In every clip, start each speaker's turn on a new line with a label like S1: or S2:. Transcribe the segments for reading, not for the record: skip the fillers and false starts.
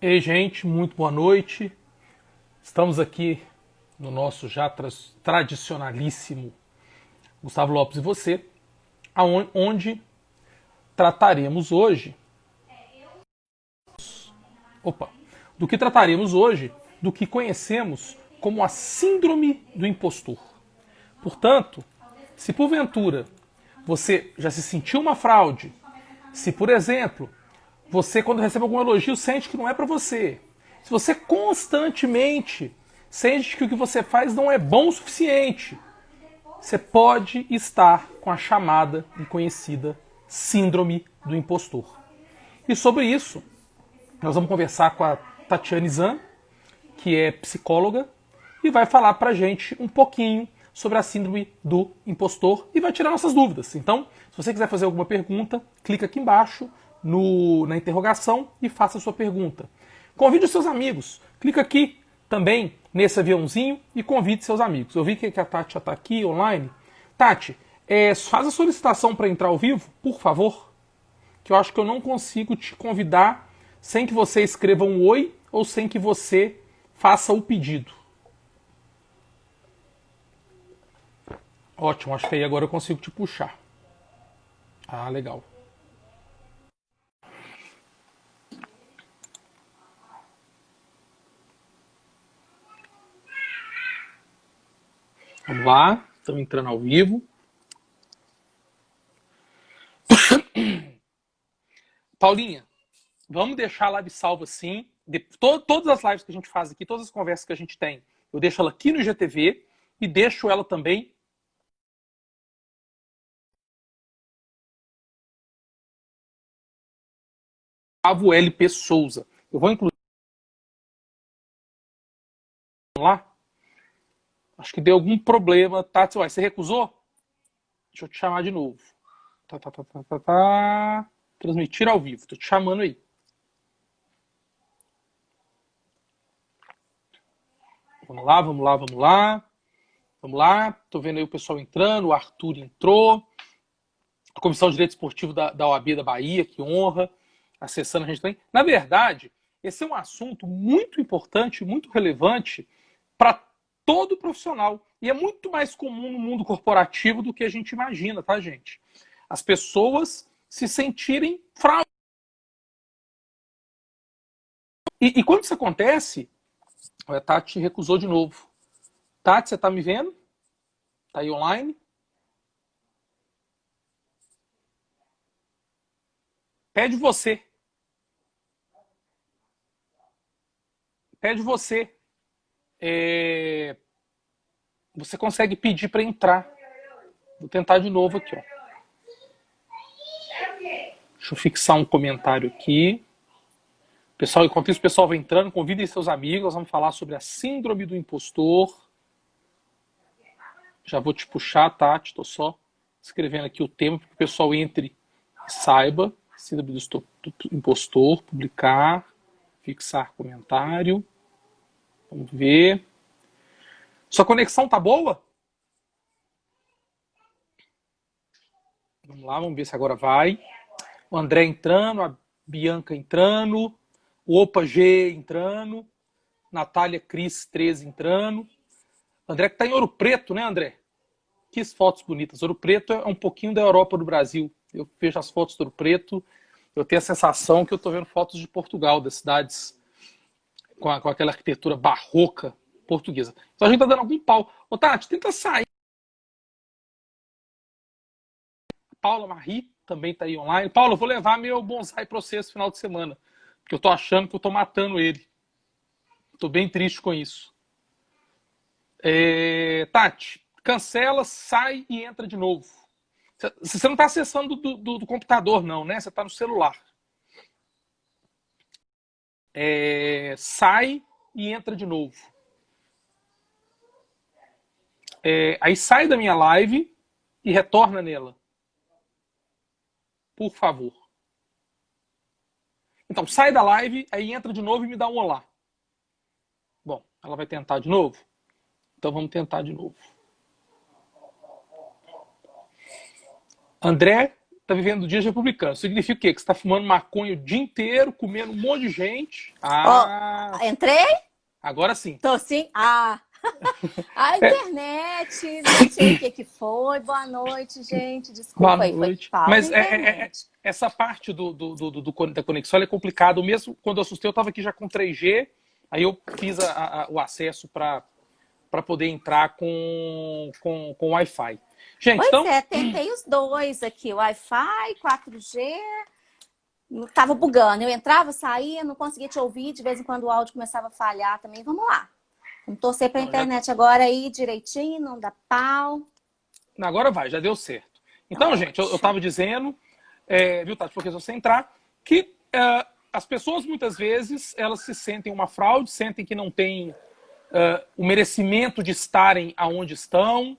S1: Ei, gente, muito boa noite. Estamos aqui no nosso já tradicionalíssimo Gustavo Lopes e você, onde trataremos hoje. Opa! Do que trataremos hoje, do que conhecemos como a Síndrome do Impostor. Portanto, se porventura você já se sentiu uma fraude, se por exemplo você, quando recebe algum elogio, sente que não é para você. Se você constantemente sente que o que você faz não é bom o suficiente, você pode estar com a chamada e conhecida Síndrome do Impostor. E sobre isso, nós vamos conversar com a Tatiane Zan, que é psicóloga, e vai falar pra gente um pouquinho sobre a Síndrome do Impostor e vai tirar nossas dúvidas. Então, se você quiser fazer alguma pergunta, clica aqui embaixo na interrogação e faça a sua pergunta. Convide os seus amigos. Clica aqui também nesse aviãozinho e convide seus amigos. Eu vi que a Tati já está aqui online. Tati, faz a solicitação para entrar ao vivo, por favor, que eu acho que eu não consigo te convidar sem que você escreva um oi ou sem que você faça o pedido. Ótimo, acho que aí agora eu consigo te puxar. Ah, legal. Vamos lá, estamos entrando ao vivo. Paulinha, vamos deixar a live salva assim. Todas as lives que a gente faz aqui, todas as conversas que a gente tem, eu deixo ela aqui no IGTV e deixo ela também Gustavo LP Souza. Eu vou incluir lá. Acho que deu algum problema. Tati, você recusou? Deixa eu te chamar de novo. Transmitir ao vivo. Tô te chamando aí. Vamos lá, vamos lá, vamos lá. Vamos lá. Tô vendo aí o pessoal entrando. O Arthur entrou. A Comissão de Direito Esportivo da OAB da Bahia, que honra. Acessando a gente também. Na verdade, esse é um assunto muito importante, muito relevante para todo profissional. E é muito mais comum no mundo corporativo do que a gente imagina, tá, gente? As pessoas se sentirem fraude. E quando isso acontece, a Tati recusou de novo. Tati, você tá me vendo? Tá aí online? Pede você. Pede você. Você consegue pedir para entrar. Vou tentar de novo aqui, ó. Deixa eu fixar um comentário aqui. Pessoal, enquanto isso, o pessoal vai entrando, convidem seus amigos, nós vamos falar sobre a Síndrome do Impostor. Já vou te puxar, Tati, estou só escrevendo aqui o tema para que o pessoal entre e saiba. Síndrome do Impostor, publicar, fixar comentário. Vamos ver. Sua conexão tá boa? Vamos lá, vamos ver se agora vai. O André entrando, a Bianca entrando, o Opa G entrando, Natália Cris 13 entrando. André que tá em Ouro Preto, né, André? Que fotos bonitas. Ouro Preto é um pouquinho da Europa do Brasil. Eu vejo as fotos do Ouro Preto, eu tenho a sensação que eu tô vendo fotos de Portugal, das cidades com aquela arquitetura barroca portuguesa. Então a gente tá dando algum pau. Ô, Tati, tenta sair. Paula Marie também tá aí online. Paula, eu vou levar meu bonsai para você esse final de semana, porque eu tô achando que eu tô matando ele. Tô bem triste com isso. Tati, cancela, sai e entra de novo. Você não está acessando do computador, não, né? Você está no celular. Sai e entra de novo. Aí sai da minha live e retorna nela. Por favor. Então, sai da live, aí entra de novo e me dá um olá. Bom, ela vai tentar de novo? Então vamos tentar de novo. André está vivendo dias republicanos. Significa o quê? Que você está fumando maconha o dia inteiro, comendo um monte de gente. Ah,
S2: Entrei?
S1: agora sim.
S2: Tô sim? A
S1: É,
S2: internet, não sei o que que foi. Boa noite, gente.
S1: boa
S2: Desculpa aí, foi
S1: noite.
S2: pau da
S1: Mas
S2: internet.
S1: essa parte da conexão é complicado. Mesmo quando eu assustei, eu estava aqui já com 3G, aí eu fiz o acesso para poder entrar com Wi-Fi. Gente,
S2: Pois
S1: então,
S2: é, tentei os dois aqui, Wi-Fi, 4G, tava bugando. Eu entrava, saía, não conseguia te ouvir, de vez em quando o áudio começava a falhar também. Vamos lá. Vamos torcer para a internet agora aí direitinho, não dá pau.
S1: agora vai, já deu certo. Então, gente, eu
S2: Ótimo.
S1: estava dizendo, viu, Tati, porque se você entrar, que as pessoas muitas vezes elas se sentem uma fraude, sentem que não têm o merecimento de estarem aonde estão.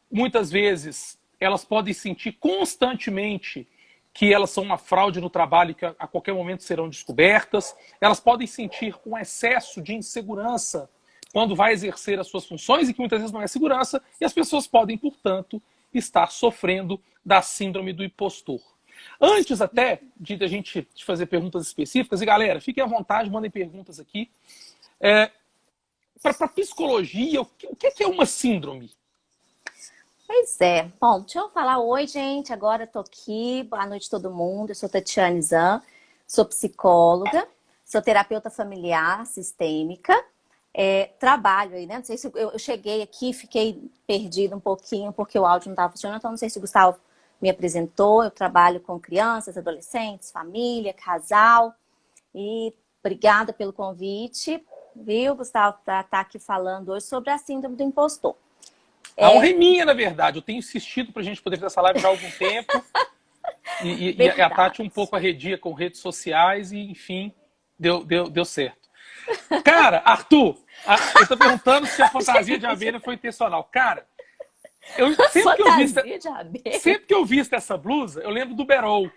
S1: Muitas vezes elas podem sentir constantemente que elas são uma fraude no trabalho e que a qualquer momento serão descobertas. Elas podem sentir um excesso de insegurança quando vai exercer as suas funções e que muitas vezes não é segurança. E as pessoas podem, portanto, estar sofrendo da síndrome do impostor. Antes até de a gente fazer perguntas específicas, e galera, fiquem à vontade, mandem perguntas aqui. Para psicologia, o que é uma síndrome?
S2: Pois é. Bom, deixa eu falar. Oi, gente. Agora tô aqui. Boa noite, todo mundo. Eu sou Tatiane Zan, sou psicóloga, sou terapeuta familiar sistêmica. Trabalho aí, né? Não sei se eu cheguei aqui, fiquei perdida um pouquinho porque o áudio não estava funcionando, então não sei se o Gustavo me apresentou. Eu trabalho com crianças, adolescentes, família, casal. E obrigada pelo convite, viu, Gustavo, para estar aqui falando hoje sobre a síndrome do impostor.
S1: A honra é minha, na verdade. Eu tenho insistido para a gente poder fazer essa live já há algum tempo. E a Tati um pouco arredia com redes sociais e, enfim, deu certo. Cara, Arthur, eu tô perguntando se a fantasia de abelha foi intencional. Cara, sempre que eu visto essa blusa, eu lembro do Berol.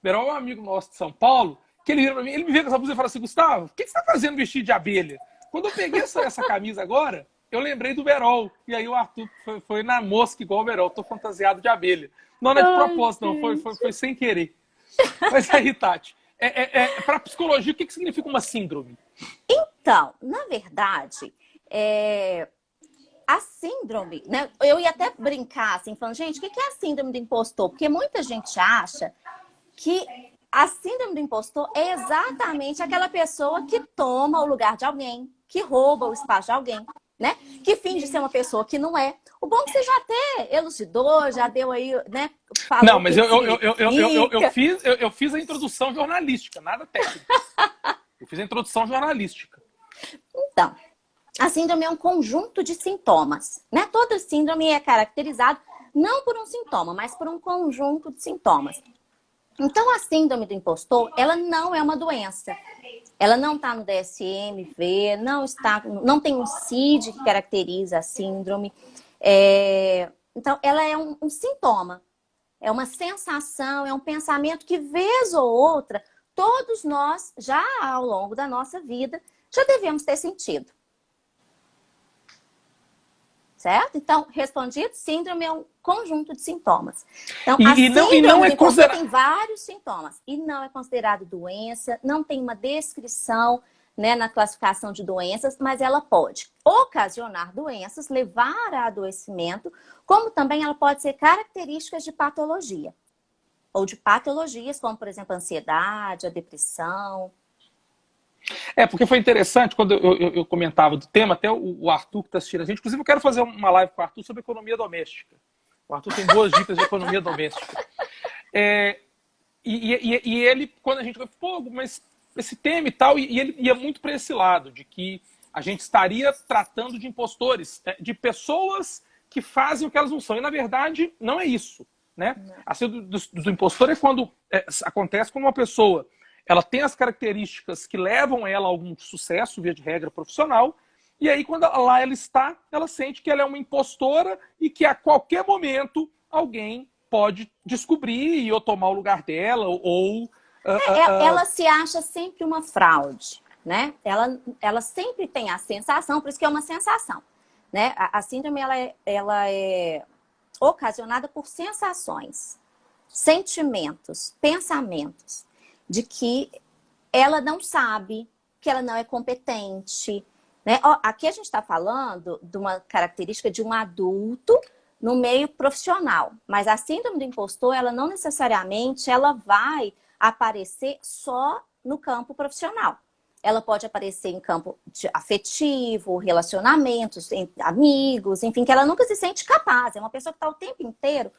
S1: Berol é um amigo nosso de São Paulo, que ele vira pra mim, ele me vê com essa blusa e fala assim, Gustavo, o que você tá fazendo vestido de abelha? Quando eu peguei essa camisa agora, eu lembrei do Berol. E aí o Arthur foi na mosca igual o Berol, tô fantasiado de abelha. Não é de propósito, não, foi sem querer. Mas aí, Tati, para psicologia, o que significa uma síndrome?
S2: Então, na verdade, a síndrome, né? Eu ia até brincar assim, falando, gente, o que é a síndrome do impostor? Porque muita gente acha que a síndrome do impostor é exatamente aquela pessoa que toma o lugar de alguém, que rouba o espaço de alguém, né? Que finge ser uma pessoa que não é. O bom é que você já até elucidou, já deu aí, né? Falou.
S1: Não, mas eu fiz a introdução jornalística, nada técnico. Eu fiz a introdução jornalística.
S2: Então, a síndrome é um conjunto de sintomas, né? Toda síndrome é caracterizada não por um sintoma, mas por um conjunto de sintomas. Então, a síndrome do impostor, ela não é uma doença. Ela não está no DSM-V, não tem um CID que caracteriza a síndrome. Então, ela é um sintoma. É uma sensação, é um pensamento que, vez ou outra, todos nós, já ao longo da nossa vida, já devemos ter sentido. Certo? Então, respondido, síndrome é um conjunto de sintomas. Então, a síndrome do impostor tem vários sintomas. E não é considerado doença, não tem uma descrição, né, na classificação de doenças, mas ela pode ocasionar doenças, levar a adoecimento, como também ela pode ser características de patologia. Ou de patologias, como, por exemplo, a ansiedade, a depressão.
S1: Porque foi interessante quando eu comentava do tema, até o Arthur que está assistindo a gente, inclusive eu quero fazer uma live com o Arthur sobre economia doméstica. O Arthur tem boas dicas de economia doméstica. E ele, quando a gente vai, pô, mas esse tema e tal, e ele ia muito para esse lado, de que a gente estaria tratando de impostores, de pessoas que fazem o que elas não são. E na verdade, não é isso. Né? A síndrome do impostor é quando acontece quando uma pessoa ela tem as características que levam ela a algum sucesso, via de regra profissional, e aí quando lá ela está, ela sente que ela é uma impostora e que a qualquer momento alguém pode descobrir ou tomar o lugar dela, ou...
S2: Ela se acha sempre uma fraude, né? Ela sempre tem a sensação, por isso que é uma sensação, né? A síndrome, ela é ocasionada por sensações. sentimentos, pensamentos de que ela não sabe, que ela não é competente, né? Aqui a gente está falando de uma característica de um adulto no meio profissional, mas a síndrome do impostor, ela não necessariamente ela vai aparecer só no campo profissional. Ela pode aparecer em campo afetivo, relacionamentos, amigos, enfim, que ela nunca se sente capaz. É uma pessoa que está o tempo inteiro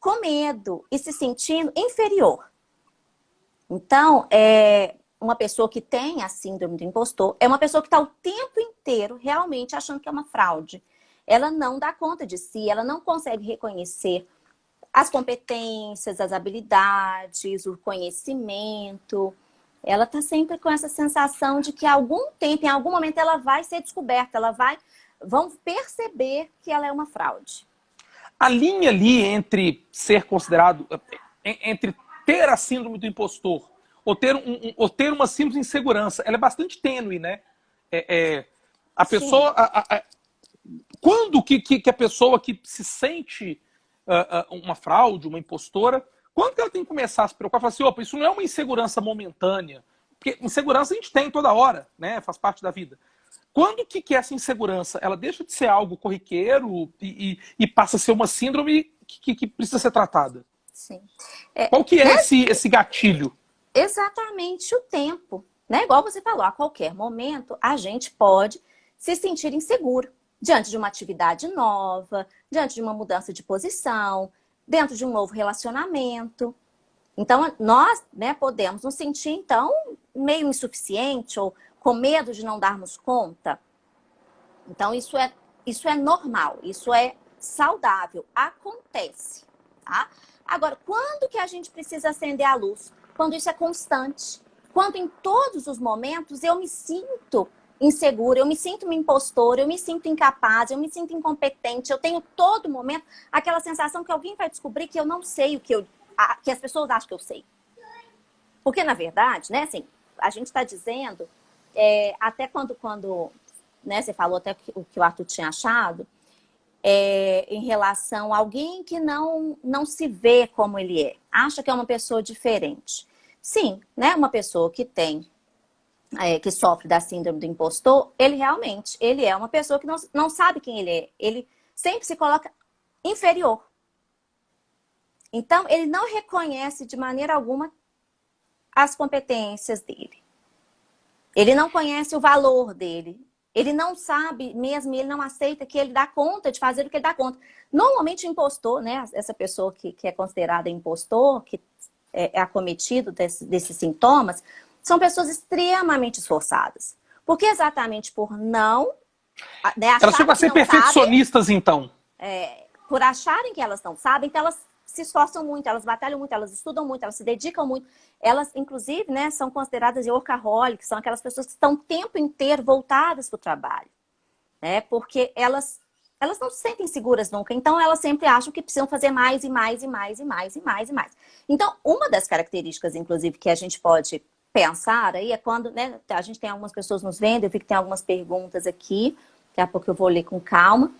S2: com medo e se sentindo inferior. Então, uma pessoa que tem a síndrome do impostor é uma pessoa que está o tempo inteiro realmente achando que é uma fraude. Ela não dá conta de si, ela não consegue reconhecer as competências, as habilidades, o conhecimento. Ela está sempre com essa sensação de que algum tempo, em algum momento, ela vai ser descoberta, vão perceber que ela é uma fraude.
S1: A linha ali entre ser considerado, entre ter a síndrome do impostor ou ter uma síndrome de insegurança, ela é bastante tênue, né? A pessoa... Quando que a pessoa que se sente uma fraude, uma impostora, quando que ela tem que começar a se preocupar? Falar assim, opa, isso não é uma insegurança momentânea. Porque insegurança a gente tem toda hora, né? Faz parte da vida. Quando que essa insegurança, ela deixa de ser algo corriqueiro e passa a ser uma síndrome que precisa ser tratada?
S2: Sim.
S1: Qual que é esse gatilho?
S2: Exatamente o tempo. Né? Igual você falou, a qualquer momento a gente pode se sentir inseguro diante de uma atividade nova, diante de uma mudança de posição, dentro de um novo relacionamento. Então, nós, né, podemos nos sentir, então, meio insuficiente ou com medo de não darmos conta. Então, isso é normal, isso é saudável, acontece. Tá? Agora, quando que a gente precisa acender a luz? Quando isso é constante. Quando em todos os momentos eu me sinto insegura, eu me sinto uma impostora, eu me sinto incapaz, eu me sinto incompetente, eu tenho todo momento aquela sensação que alguém vai descobrir que eu não sei que as pessoas acham que eu sei. Porque, na verdade, né, assim, a gente está dizendo, até quando né, você falou até o que o Arthur tinha achado, em relação a alguém que não se vê como ele é, acha que é uma pessoa diferente. Sim, né, uma pessoa que que sofre da síndrome do impostor, ele é uma pessoa que não sabe quem ele é. Ele sempre se coloca inferior. Então, ele não reconhece de maneira alguma as competências dele. Ele não conhece o valor dele. Ele não sabe mesmo, ele não aceita que ele dá conta de fazer o que ele dá conta. Normalmente o impostor, né, essa pessoa que é considerada impostor, que é acometido desses sintomas, são pessoas extremamente esforçadas. Porque exatamente por não... Né,
S1: elas chegam a ser perfeccionistas, então.
S2: Por acharem que elas não sabem, então elas se esforçam muito, elas batalham muito, elas estudam muito, elas se dedicam muito. Elas, inclusive, né, são consideradas workaholics, são aquelas pessoas que estão o tempo inteiro voltadas para o trabalho. Né, porque elas não se sentem seguras nunca, então elas sempre acham que precisam fazer mais e mais e mais e mais e mais e mais. Então, uma das características, inclusive, que a gente pode pensar aí é quando, né, a gente tem algumas pessoas nos vendo, eu vi que tem algumas perguntas aqui, daqui a pouco eu vou ler com calma.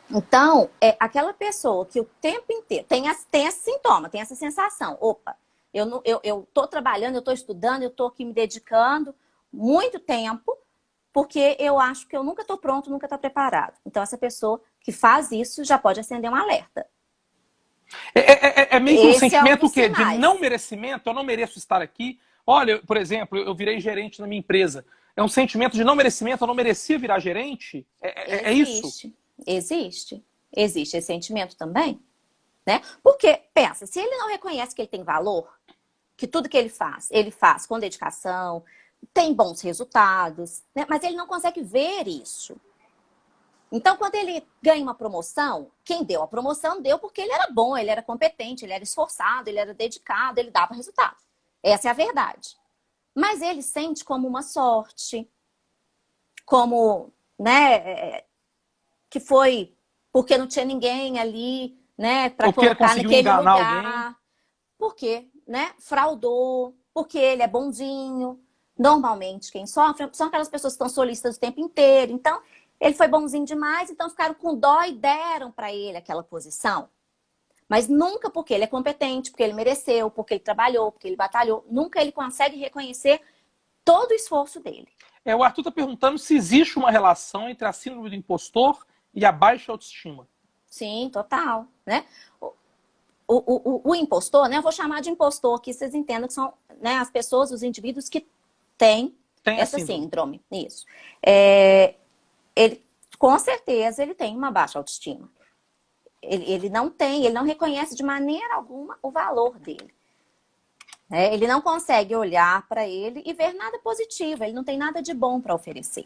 S2: Então, aquela pessoa que o tempo inteiro tem esse sintoma, tem essa sensação, opa, eu tô trabalhando, eu tô estudando, eu tô aqui me dedicando muito tempo, porque eu acho que eu nunca tô pronto, nunca tô preparado. Então, essa pessoa que faz isso já pode acender um alerta.
S1: É meio que um sentimento de não merecimento, eu não mereço estar aqui. Olha, por exemplo, eu virei gerente na minha empresa. É um sentimento de não merecimento, eu não merecia virar gerente? É isso?
S2: Existe esse sentimento também, né? Porque, pensa, se ele não reconhece que ele tem valor, que tudo que ele faz com dedicação, tem bons resultados, né? Mas ele não consegue ver isso. Então, quando ele ganha uma promoção, quem deu a promoção deu porque ele era bom, ele era competente, ele era esforçado, ele era dedicado, ele dava resultado. Essa é a verdade. Mas ele sente como uma sorte, como, né, que foi porque não tinha ninguém ali, né, para colocar naquele lugar. Alguém. Porque, né, fraudou, porque ele é bonzinho. Normalmente, quem sofre são aquelas pessoas que estão solistas o tempo inteiro. Então, ele foi bonzinho demais, então ficaram com dó e deram para ele aquela posição. Mas nunca porque ele é competente, porque ele mereceu, porque ele trabalhou, porque ele batalhou. Nunca ele consegue reconhecer todo o esforço dele.
S1: O Arthur está perguntando se existe uma relação entre a síndrome do impostor e a baixa autoestima.
S2: Sim, total, né? O impostor, né? Eu vou chamar de impostor aqui, vocês entendam que são, né, as pessoas, os indivíduos que têm essa síndrome. Isso. Ele, com certeza, ele tem uma baixa autoestima. Ele não reconhece de maneira alguma o valor dele. Ele não consegue olhar para ele e ver nada positivo, ele não tem nada de bom para oferecer.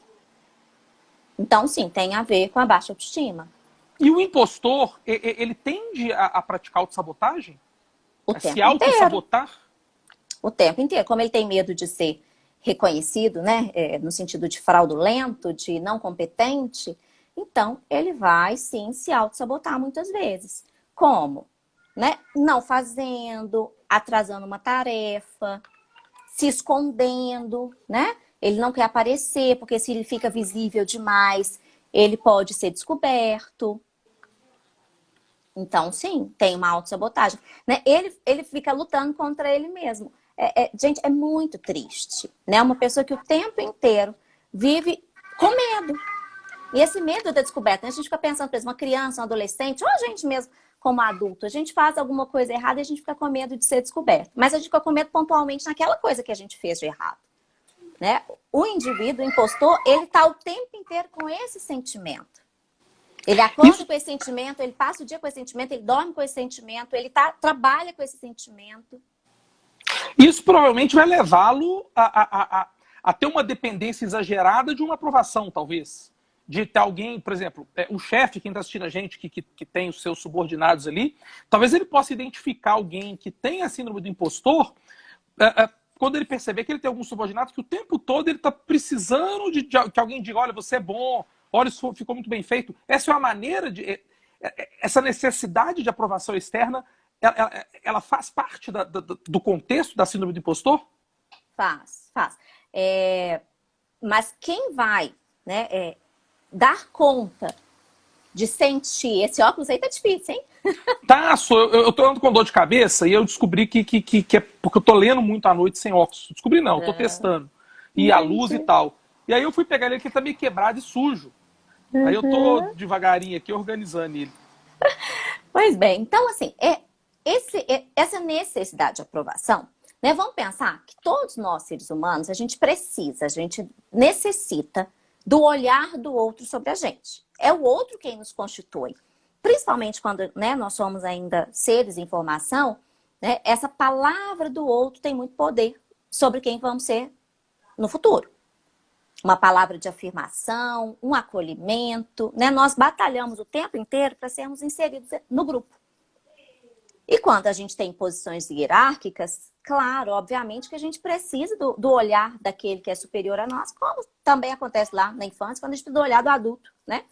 S2: Então, sim, tem a ver com a baixa autoestima.
S1: E o impostor, ele tende a praticar autossabotagem?
S2: O tempo
S1: se autossabotar?
S2: O tempo inteiro. Como ele tem medo de ser reconhecido, né, no sentido de fraudulento, de não competente, então ele vai, sim, se autossabotar muitas vezes. Como? Né? Não fazendo, atrasando uma tarefa, se escondendo, né? Ele não quer aparecer, porque se ele fica visível demais, ele pode ser descoberto. Então, sim, tem uma autossabotagem. Né? Ele fica lutando contra ele mesmo. Gente, é muito triste. Né? Uma pessoa que o tempo inteiro vive com medo. E esse medo da descoberta, né? A gente fica pensando, por exemplo, uma criança, um adolescente, ou a gente mesmo como adulto, a gente faz alguma coisa errada e a gente fica com medo de ser descoberto. Mas a gente fica com medo pontualmente naquela coisa que a gente fez de errado. Né? O indivíduo, o impostor, ele está o tempo inteiro com esse sentimento. Ele acorda com esse sentimento, ele passa o dia com esse sentimento, ele dorme com esse sentimento, ele trabalha com esse sentimento.
S1: Isso provavelmente vai levá-lo a ter uma dependência exagerada de uma aprovação, talvez. De ter alguém, por exemplo, o chefe, quem está assistindo a gente, que tem os seus subordinados ali, talvez ele possa identificar alguém que tem a síndrome do impostor, quando ele perceber que ele tem algum subordinado que o tempo todo ele está precisando de que alguém diga, olha, você é bom, olha, isso ficou muito bem feito. Essa é uma maneira de... Essa necessidade de aprovação externa, ela faz parte do contexto da síndrome do impostor?
S2: Faz. Mas quem vai, né, dar conta de sentir... Esse óculos aí tá difícil, hein?
S1: Eu tô andando com dor de cabeça e eu descobri que é porque eu tô lendo muito à noite sem óculos. Descobri não, eu tô testando. E a luz e tal. E aí eu fui pegar ele que ele tá meio quebrado e sujo. Aí eu tô devagarinho aqui organizando ele.
S2: Pois bem, então assim, essa necessidade de aprovação, né? Vamos pensar que todos nós, seres humanos, a gente necessita do olhar do outro sobre a gente. É o outro quem nos constitui. Principalmente quando, né, nós somos ainda seres em formação, né, essa palavra do outro tem muito poder sobre quem vamos ser no futuro. Uma palavra de afirmação, um acolhimento, né? Nós batalhamos o tempo inteiro para sermos inseridos no grupo. E quando a gente tem posições hierárquicas, claro, obviamente que a gente precisa do olhar daquele que é superior a nós, como também acontece lá na infância, quando a gente precisa do olhar do adulto, né?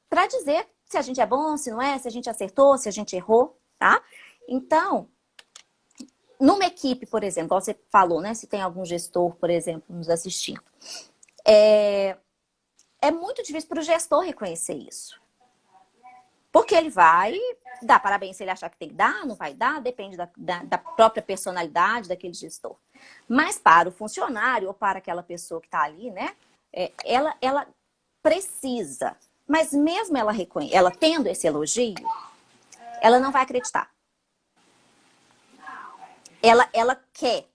S2: Para dizer se a gente é bom, se não é, se a gente acertou, se a gente errou, tá? Então, numa equipe, por exemplo, como você falou, né? Se tem algum gestor, por exemplo, nos assistindo, é muito difícil para o gestor reconhecer isso. Porque ele vai dar parabéns se ele achar que tem que dar, não vai dar, depende da própria personalidade daquele gestor. Mas para o funcionário ou para aquela pessoa que está ali, né? Ela precisa. Mas mesmo ela tendo esse elogio, ela não vai acreditar. Ela quer,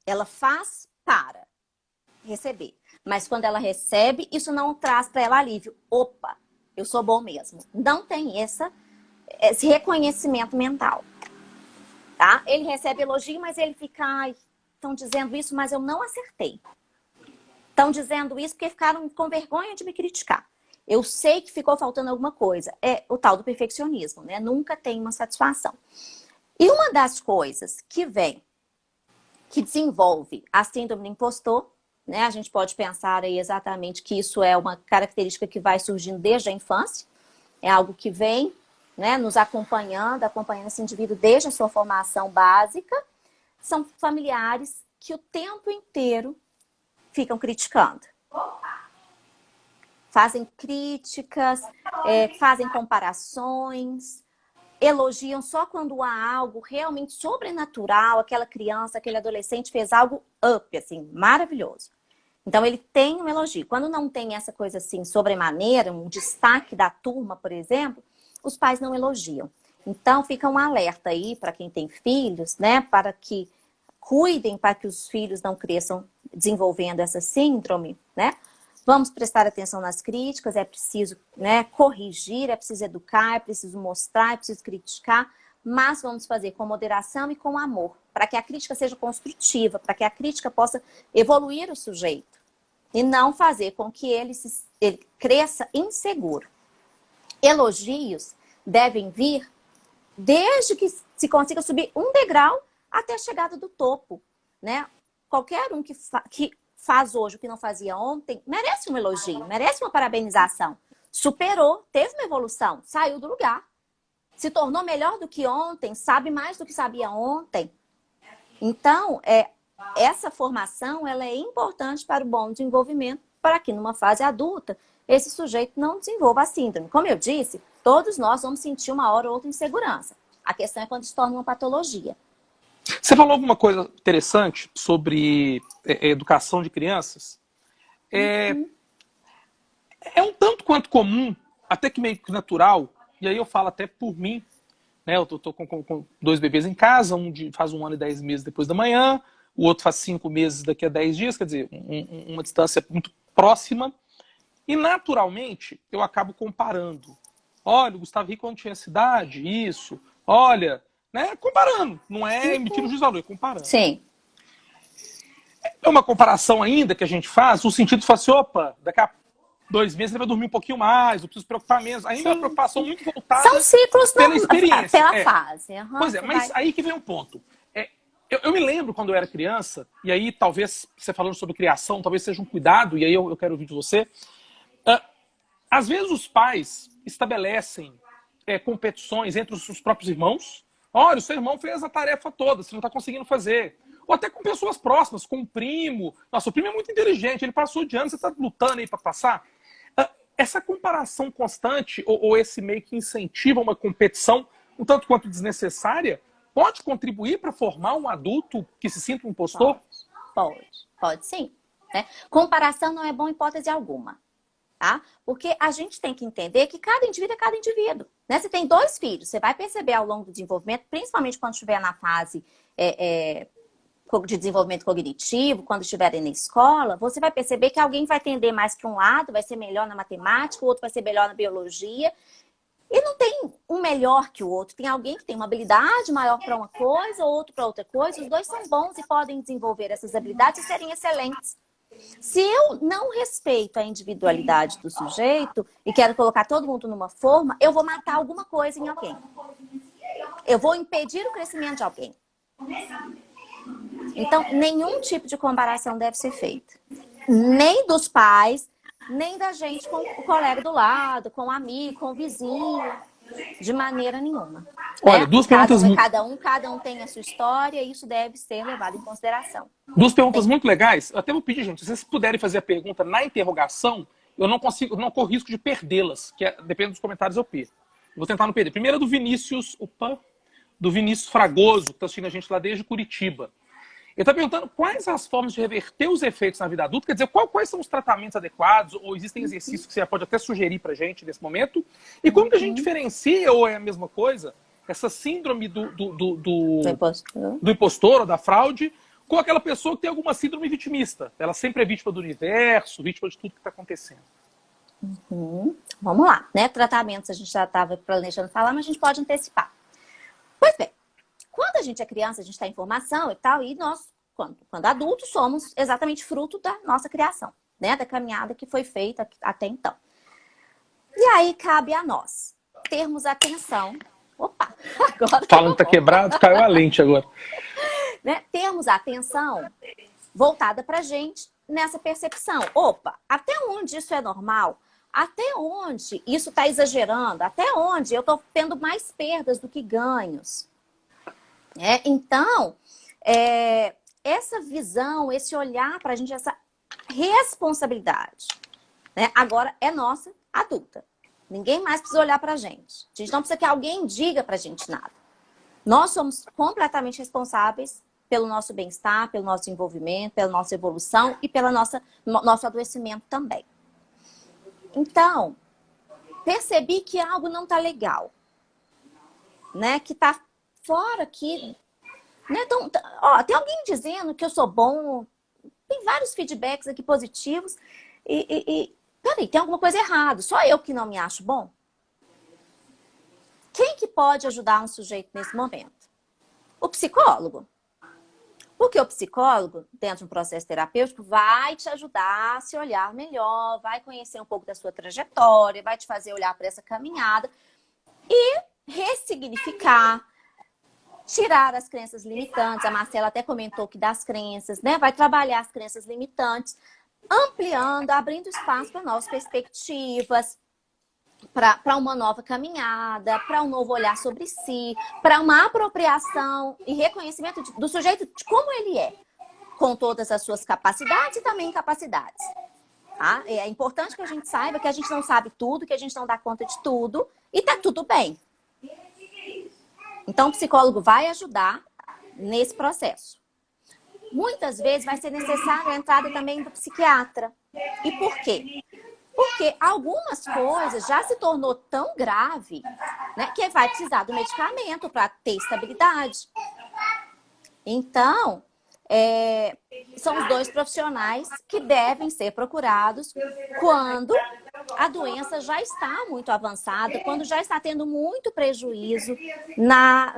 S2: ela faz para receber. Mas quando ela recebe, isso não traz para ela alívio. Opa, eu sou bom mesmo. Não tem esse reconhecimento mental. Tá? Ele recebe elogio, mas ele fica, ai, estão dizendo isso, mas eu não acertei. Estão dizendo isso porque ficaram com vergonha de me criticar. Eu sei que ficou faltando alguma coisa. É o tal do perfeccionismo, né? Nunca tem uma satisfação. E uma das coisas que desenvolve a síndrome do impostor, né? A gente pode pensar aí exatamente que isso é uma característica que vai surgindo desde a infância. É algo que vem, né, nos acompanhando esse indivíduo desde a sua formação básica. São familiares que o tempo inteiro ficam criticando. Fazem críticas, fazem comparações, elogiam só quando há algo realmente sobrenatural, aquela criança, aquele adolescente fez algo up, assim, maravilhoso. Então, ele tem um elogio. Quando não tem essa coisa assim, sobremaneira, um destaque da turma, por exemplo, os pais não elogiam. Então, fica um alerta aí para quem tem filhos, né? Para que cuidem para que os filhos não cresçam desenvolvendo essa síndrome, né? Vamos prestar atenção nas críticas, é preciso, né, corrigir, é preciso educar, é preciso mostrar, é preciso criticar, mas vamos fazer com moderação e com amor, para que a crítica seja construtiva, para que a crítica possa evoluir o sujeito e não fazer com que ele cresça inseguro. Elogios devem vir desde que se consiga subir um degrau até a chegada do topo, né? Qualquer um que faz hoje o que não fazia ontem merece um elogio, merece uma parabenização. Superou, teve uma evolução, saiu do lugar, se tornou melhor do que ontem, sabe mais do que sabia ontem. Então, essa formação ela é importante para o bom desenvolvimento, para que numa fase adulta esse sujeito não desenvolva a síndrome. Como eu disse, todos nós vamos sentir uma hora ou outra insegurança. A questão é quando se torna uma patologia.
S1: Você falou alguma coisa interessante sobre educação de crianças. É um tanto quanto comum, até que meio que natural, e aí eu falo até por mim, né? Eu tô com 2 bebês em casa, faz 1 ano e 10 meses depois da manhã, o outro faz 5 meses daqui a 10 dias, quer dizer, uma distância muito próxima. E naturalmente eu acabo comparando. Olha, o Gustavo Henrique quando tinha essa idade, isso. Olha, né? Comparando. Não é emitindo juízo de valor, é comparando.
S2: Sim.
S1: É uma comparação ainda que a gente faz, no sentido de falar assim, opa, daqui a 2 meses ele vai dormir um pouquinho mais, eu preciso me preocupar menos. Ainda é uma preocupação muito voltada
S2: São ciclos
S1: pela experiência.
S2: Pela fase. Uhum,
S1: pois é, mas aí que vem um ponto. Eu me lembro quando eu era criança, e aí talvez, você falando sobre criação, talvez seja um cuidado, e aí eu quero ouvir de você. Às vezes os pais estabelecem competições entre os próprios irmãos. Olha, o seu irmão fez a tarefa toda, você não está conseguindo fazer. Ou até com pessoas próximas, com um primo. Nossa, o primo é muito inteligente, ele passou de ano, você está lutando aí para passar. Essa comparação constante, ou esse meio que incentiva uma competição, um tanto quanto desnecessária, pode contribuir para formar um adulto que se sinta um impostor?
S2: Pode sim. Né? Comparação não é bom em hipótese alguma. Tá? Porque a gente tem que entender que cada indivíduo é cada indivíduo. Né? Você tem 2 filhos, você vai perceber ao longo do desenvolvimento, principalmente quando estiver na fase de desenvolvimento cognitivo, quando estiverem na escola, você vai perceber que alguém vai tender mais para um lado, vai ser melhor na matemática, o outro vai ser melhor na biologia. E não tem um melhor que o outro. Tem alguém que tem uma habilidade maior para uma coisa, outro para outra coisa. Os 2 são bons e podem desenvolver essas habilidades e serem excelentes. Se eu não respeito a individualidade do sujeito e quero colocar todo mundo numa forma, eu vou matar alguma coisa em alguém. Eu vou impedir o crescimento de alguém. Então, nenhum tipo de comparação deve ser feita. Nem dos pais, nem da gente com o colega do lado, com o amigo, com o vizinho. De maneira nenhuma.
S1: Olha,
S2: né?
S1: 2 perguntas...
S2: Cada um tem a sua história e isso deve ser levado em consideração.
S1: 2 perguntas muito legais. Eu até vou pedir, gente, se vocês puderem fazer a pergunta na interrogação, eu não corro risco de perdê-las, que depende dos comentários eu perco. Eu vou tentar não perder. Primeiro é do Vinícius Fragoso, que está assistindo a gente lá desde Curitiba. Ele está perguntando quais as formas de reverter os efeitos na vida adulta, quer dizer, quais são os tratamentos adequados, ou existem exercícios que você pode até sugerir para a gente nesse momento, e como que a gente diferencia, ou é a mesma coisa, essa síndrome do impostor ou da fraude, com aquela pessoa que tem alguma síndrome vitimista. Ela sempre é vítima do universo, vítima de tudo que está acontecendo.
S2: Vamos lá, né? Tratamentos a gente já estava planejando falar, mas a gente pode antecipar. Pois bem. Quando a gente é criança, a gente está em formação e tal, e nós, quando adultos, somos exatamente fruto da nossa criação, né? Da caminhada que foi feita até então. E aí cabe a nós termos atenção. Opa! Agora
S1: falando que tá quebrado, caiu a lente agora.
S2: Né? Termos atenção voltada para a gente nessa percepção. Opa, até onde isso é normal? Até onde isso está exagerando? Até onde eu estou tendo mais perdas do que ganhos? Então, essa visão, esse olhar para a gente, essa responsabilidade, né, agora é nossa, adulta. Ninguém mais precisa olhar pra gente. A gente não precisa que alguém diga pra gente nada. Nós somos completamente responsáveis pelo nosso bem-estar, pelo nosso desenvolvimento, pela nossa evolução e pelo nosso adoecimento também. Então, percebi que algo não tá legal, né? Que tá fora aqui, né? Então, ó, tem alguém dizendo que eu sou bom, tem vários feedbacks aqui positivos peraí, tem alguma coisa errada, só eu que não me acho bom? Quem que pode ajudar um sujeito nesse momento? O psicólogo. Porque o psicólogo, dentro de um processo terapêutico, vai te ajudar a se olhar melhor, vai conhecer um pouco da sua trajetória, vai te fazer olhar para essa caminhada e ressignificar, tirar as crenças limitantes. A Marcela até comentou que das crenças, né? Vai trabalhar as crenças limitantes, ampliando, abrindo espaço para novas perspectivas, para uma nova caminhada, para um novo olhar sobre si, para uma apropriação e reconhecimento do sujeito de como ele é, com todas as suas capacidades e também incapacidades. Tá? É importante que a gente saiba que a gente não sabe tudo, que a gente não dá conta de tudo e tá tudo bem. Então, o psicólogo vai ajudar nesse processo. Muitas vezes vai ser necessária a entrada também do psiquiatra. E por quê? Porque algumas coisas já se tornou tão grave, né, que vai precisar do medicamento para ter estabilidade. Então, são os dois profissionais que devem ser procurados quando a doença já está muito avançada, quando já está tendo muito prejuízo na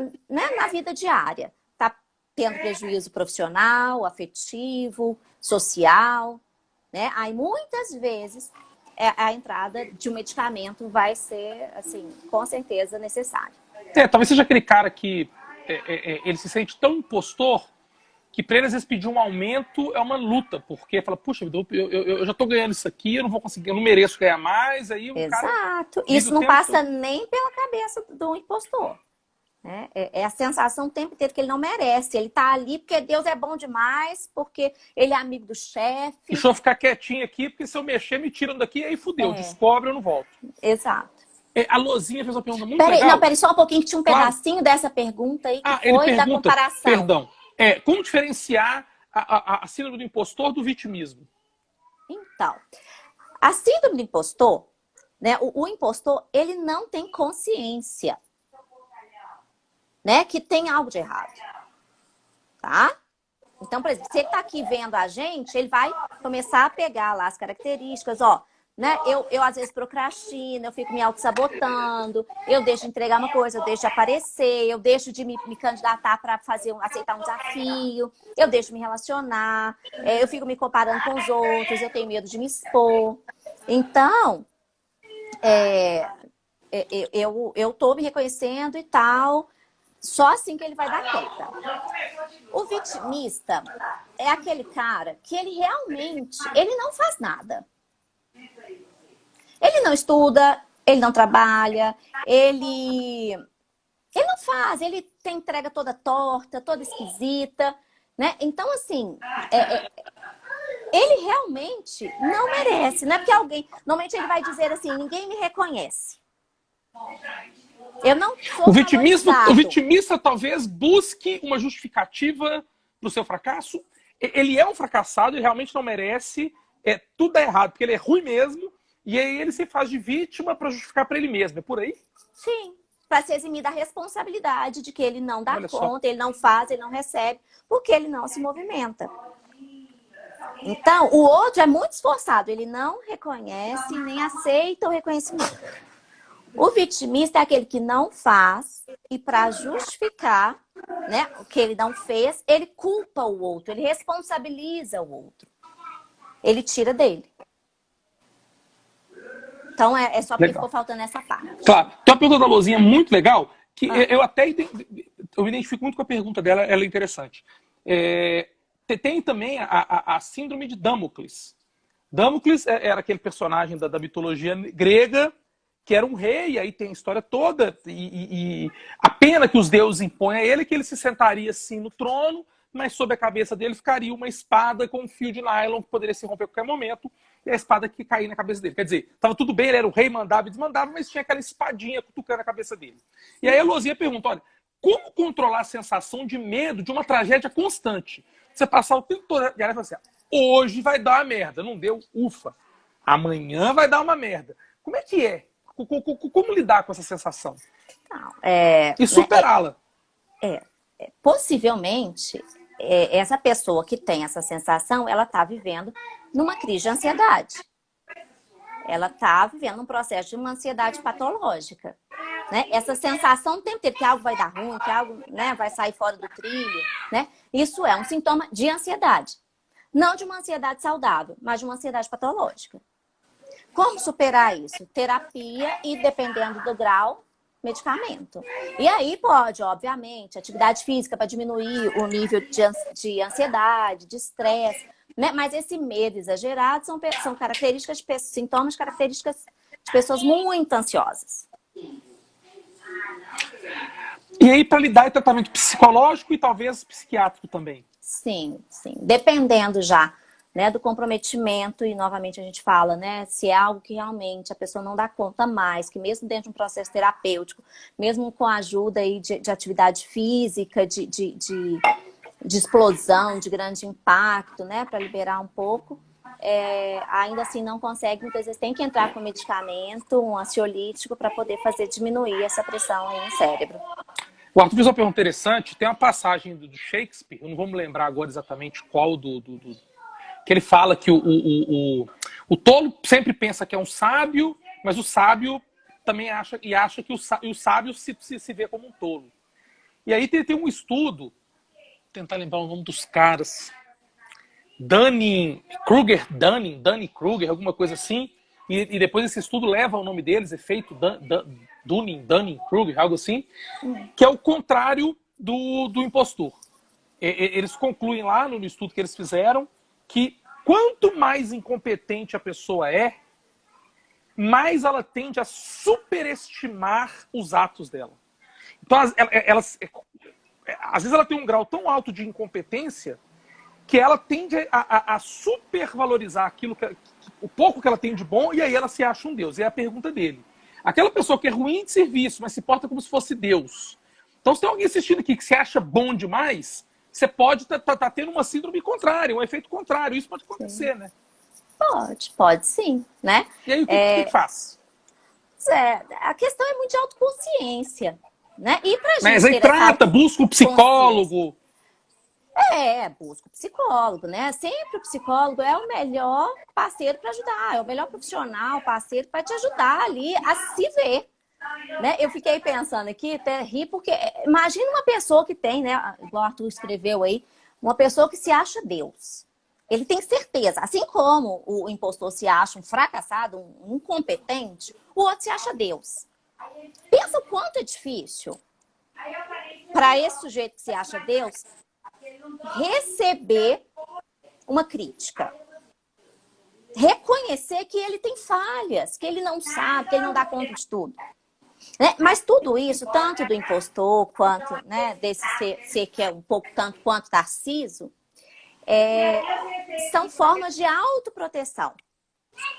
S2: vida diária. Está tendo prejuízo profissional, afetivo, social, né? Aí muitas vezes a entrada de um medicamento vai ser, assim, com certeza necessária.
S1: Talvez seja aquele cara que ele se sente tão impostor que para ele, às vezes, pedir um aumento é uma luta, porque fala, puxa, eu já estou ganhando isso aqui, eu não vou conseguir, eu não mereço ganhar mais, aí o
S2: Exato.
S1: cara...
S2: Isso não passa nem pela cabeça do impostor. Né? É a sensação o tempo inteiro que ele não merece. Ele tá ali porque Deus é bom demais, porque ele é amigo do chefe.
S1: Deixa eu ficar quietinho aqui, porque se eu mexer, me tiram daqui, aí fudeu, descobre, eu não volto.
S2: Exato.
S1: A Lozinha fez uma pergunta muito legal.
S2: Peraí, só um pouquinho, que tinha um pedacinho dessa pergunta aí, que foi da comparação.
S1: Perdão. Como diferenciar a síndrome do impostor do vitimismo?
S2: Então, a síndrome do impostor, né? O impostor, ele não tem consciência, né, que tem algo de errado, tá? Então, por exemplo, se ele tá aqui vendo a gente, ele vai começar a pegar lá as características, ó, né? Eu às vezes procrastino, eu fico me auto-sabotando, eu deixo de entregar uma coisa, eu deixo de aparecer, eu deixo de me candidatar para aceitar um desafio, eu deixo de me relacionar, eu fico me comparando com os outros, eu tenho medo de me expor. Então, eu tô me reconhecendo e tal. Só assim que ele vai dar conta. O vitimista é aquele cara que ele realmente, ele não faz nada. Ele não estuda, ele não trabalha, ele não faz, ele tem entrega toda torta, toda esquisita, né? Então, assim, ele realmente não merece, não é porque alguém... Normalmente ele vai dizer assim, ninguém me reconhece. Eu não sou
S1: o vitimista talvez busque uma justificativa para o seu fracasso. Ele é um fracassado, ele realmente não merece, tudo é errado, porque ele é ruim mesmo, e aí ele se faz de vítima para justificar para ele mesmo. É por aí?
S2: Sim, para se eximir da responsabilidade de que ele não dá conta, ele não faz, ele não recebe, porque ele não se movimenta. Então, o outro é muito esforçado, ele não reconhece nem aceita o reconhecimento. O vitimista é aquele que não faz e para justificar, né, o que ele não fez, ele culpa o outro, ele responsabiliza o outro. Ele tira dele. Então, é só porque ficou faltando essa parte.
S1: Claro. Tem uma pergunta da Lozinha muito legal, que eu me identifico muito com a pergunta dela, ela é interessante. Tem também a síndrome de Damocles. Damocles era aquele personagem da mitologia grega, que era um rei, aí tem a história toda, e a pena que os deuses impõem a ele é que ele se sentaria assim no trono, mas sobre a cabeça dele ficaria uma espada com um fio de nylon que poderia se romper a qualquer momento, e a espada que caía na cabeça dele. Quer dizer, estava tudo bem, ele era o rei, mandava e desmandava, mas tinha aquela espadinha cutucando a cabeça dele. E aí a Luzia pergunta, olha, como controlar a sensação de medo de uma tragédia constante? Você passar o tempo todo, e ela fala assim, hoje vai dar uma merda, não deu, ufa. Amanhã vai dar uma merda. Como é que é? Como lidar com essa sensação?
S2: Não,
S1: E superá-la.
S2: Possivelmente, essa pessoa que tem essa sensação, ela está vivendo numa crise de ansiedade. Ela está vivendo um processo de uma ansiedade patológica. Né? Essa sensação o tempo inteiro que algo vai dar ruim, que algo, né, vai sair fora do trilho. Né? Isso é um sintoma de ansiedade. Não de uma ansiedade saudável, mas de uma ansiedade patológica. Como superar isso? Terapia e, dependendo do grau, medicamento. E aí pode, obviamente, atividade física para diminuir o nível de ansiedade, de estresse. Né? Mas esse medo exagerado são características de sintomas características de pessoas muito ansiosas.
S1: E aí, para lidar, é tratamento psicológico e talvez psiquiátrico também.
S2: Sim, sim. Dependendo já, né, do comprometimento, e novamente a gente fala, né, se é algo que realmente a pessoa não dá conta mais, que mesmo dentro de um processo terapêutico, mesmo com a ajuda aí de atividade física, de explosão, de grande impacto, né, para liberar um pouco, ainda assim não consegue, muitas vezes tem que entrar com medicamento, um ansiolítico, para poder fazer diminuir essa pressão aí no cérebro.
S1: O Arthur fez uma pergunta interessante. Tem uma passagem do Shakespeare, eu não vou me lembrar agora exatamente qual que ele fala que o tolo sempre pensa que é um sábio, mas o sábio também acha que o sábio se vê como um tolo. E aí tem um estudo, vou tentar lembrar o nome dos caras, Dunning-Kruger, alguma coisa assim, e depois esse estudo leva o nome deles, efeito Dunning-Kruger, algo assim, que é o contrário do impostor. Eles concluem lá no estudo que eles fizeram que quanto mais incompetente a pessoa é, mais ela tende a superestimar os atos dela. Então, às vezes ela tem um grau tão alto de incompetência que ela tende a supervalorizar aquilo o pouco que ela tem de bom, e aí ela se acha um Deus. E é a pergunta dele. Aquela pessoa que é ruim de serviço, mas se porta como se fosse Deus. Então, se tem alguém assistindo aqui que se acha bom demais, você pode estar tendo uma síndrome contrária, um efeito contrário. Isso pode acontecer, né?
S2: Pode sim, né?
S1: E aí, o que faz?
S2: A questão é muito de autoconsciência, né? E pra gente
S1: Mas aí busca o psicólogo.
S2: Busca o psicólogo, né? Sempre o psicólogo é o melhor parceiro para ajudar, é o melhor profissional, parceiro para te ajudar ali a se ver. Né? Eu fiquei pensando aqui, até ri, porque imagina uma pessoa que tem, né? Igual o Arthur escreveu aí, uma pessoa que se acha Deus. Ele tem certeza, assim como o impostor se acha um fracassado, um incompetente, o outro se acha Deus. Pensa o quanto é difícil para esse sujeito que se acha Deus receber uma crítica. Reconhecer que ele tem falhas, que ele não sabe, que ele não dá conta de tudo. Né? Mas tudo isso, tanto do impostor, quanto, né, desse ser que é um pouco tanto quanto Narciso, são formas de autoproteção.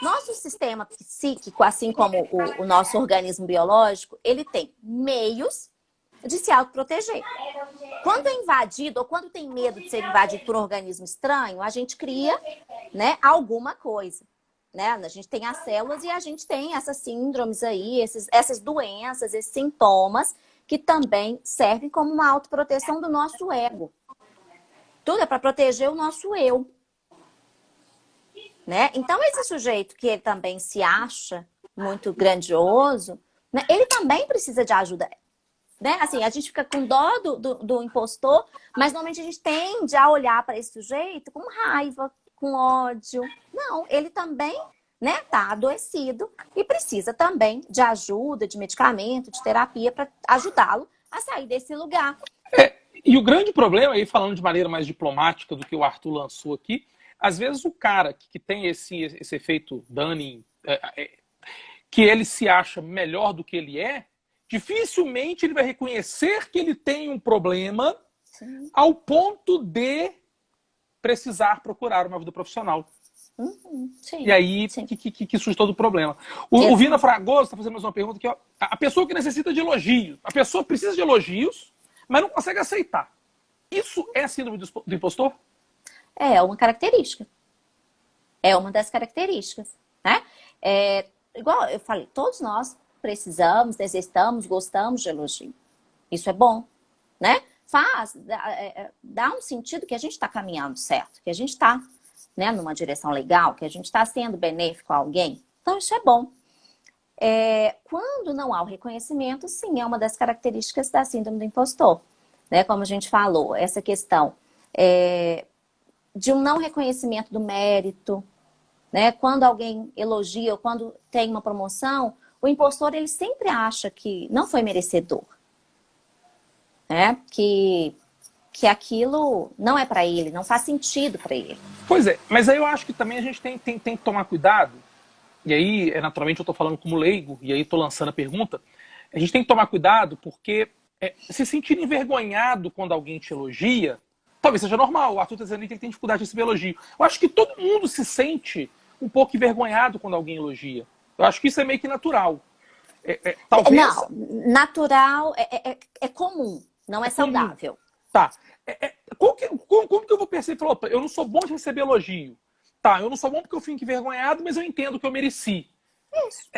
S2: Nosso sistema psíquico, assim como o nosso organismo biológico, ele tem meios de se autoproteger. Quando é invadido ou quando tem medo de ser invadido por um organismo estranho, a gente cria, né, alguma coisa. Né? A gente tem as células e a gente tem essas síndromes aí, essas doenças, esses sintomas que também servem como uma autoproteção do nosso ego. Tudo é para proteger o nosso eu. Né? Então, esse sujeito que ele também se acha muito grandioso, né, ele também precisa de ajuda. Né? Assim, a gente fica com dó do impostor, mas normalmente a gente tende a olhar para esse sujeito com raiva, com ódio. Não, ele também, né, tá adoecido e precisa também de ajuda, de medicamento, de terapia para ajudá-lo a sair desse lugar.
S1: E o grande problema, aí falando de maneira mais diplomática do que o Arthur lançou aqui, às vezes o cara que tem esse efeito Dunning, que ele se acha melhor do que ele é, dificilmente ele vai reconhecer que ele tem um problema
S2: Sim.
S1: ao ponto de precisar procurar uma vida profissional.
S2: Sim.
S1: E aí
S2: Sim.
S1: que surge todo o problema. O Vina Fragoso está fazendo mais uma pergunta que a pessoa que necessita de elogios, a pessoa precisa de elogios, mas não consegue aceitar. Isso é a síndrome do impostor?
S2: É uma característica. É uma das características, né? Igual eu falei, todos nós precisamos, desejamos, gostamos de elogio. Isso é bom, né? Dá um sentido que a gente está caminhando certo, que a gente está, né, numa direção legal, que a gente está sendo benéfico a alguém. Então, isso é bom. Quando não há o reconhecimento, sim, é uma das características da síndrome do impostor. Né? Como a gente falou, essa questão de um não reconhecimento do mérito, né? Quando alguém elogia ou quando tem uma promoção, o impostor ele sempre acha que não foi merecedor, né? Que aquilo não é para ele, não faz sentido para ele.
S1: Pois é, mas aí eu acho que também a gente tem que tomar cuidado, e aí, naturalmente, eu estou falando como leigo, e aí estou lançando a pergunta, a gente tem que tomar cuidado porque se sentir envergonhado quando alguém te elogia, talvez seja normal. O Arthur está dizendo que ele tem dificuldade de receber elogio. Eu acho que todo mundo se sente um pouco envergonhado quando alguém elogia. Eu acho que isso é meio que natural. Talvez...
S2: Não, natural é comum, não é saudável.
S1: Comum. Tá. Como que eu vou perceber? Opa, eu não sou bom de receber elogio. Tá, eu não sou bom porque eu fico envergonhado, mas eu entendo que eu mereci.
S2: Isso.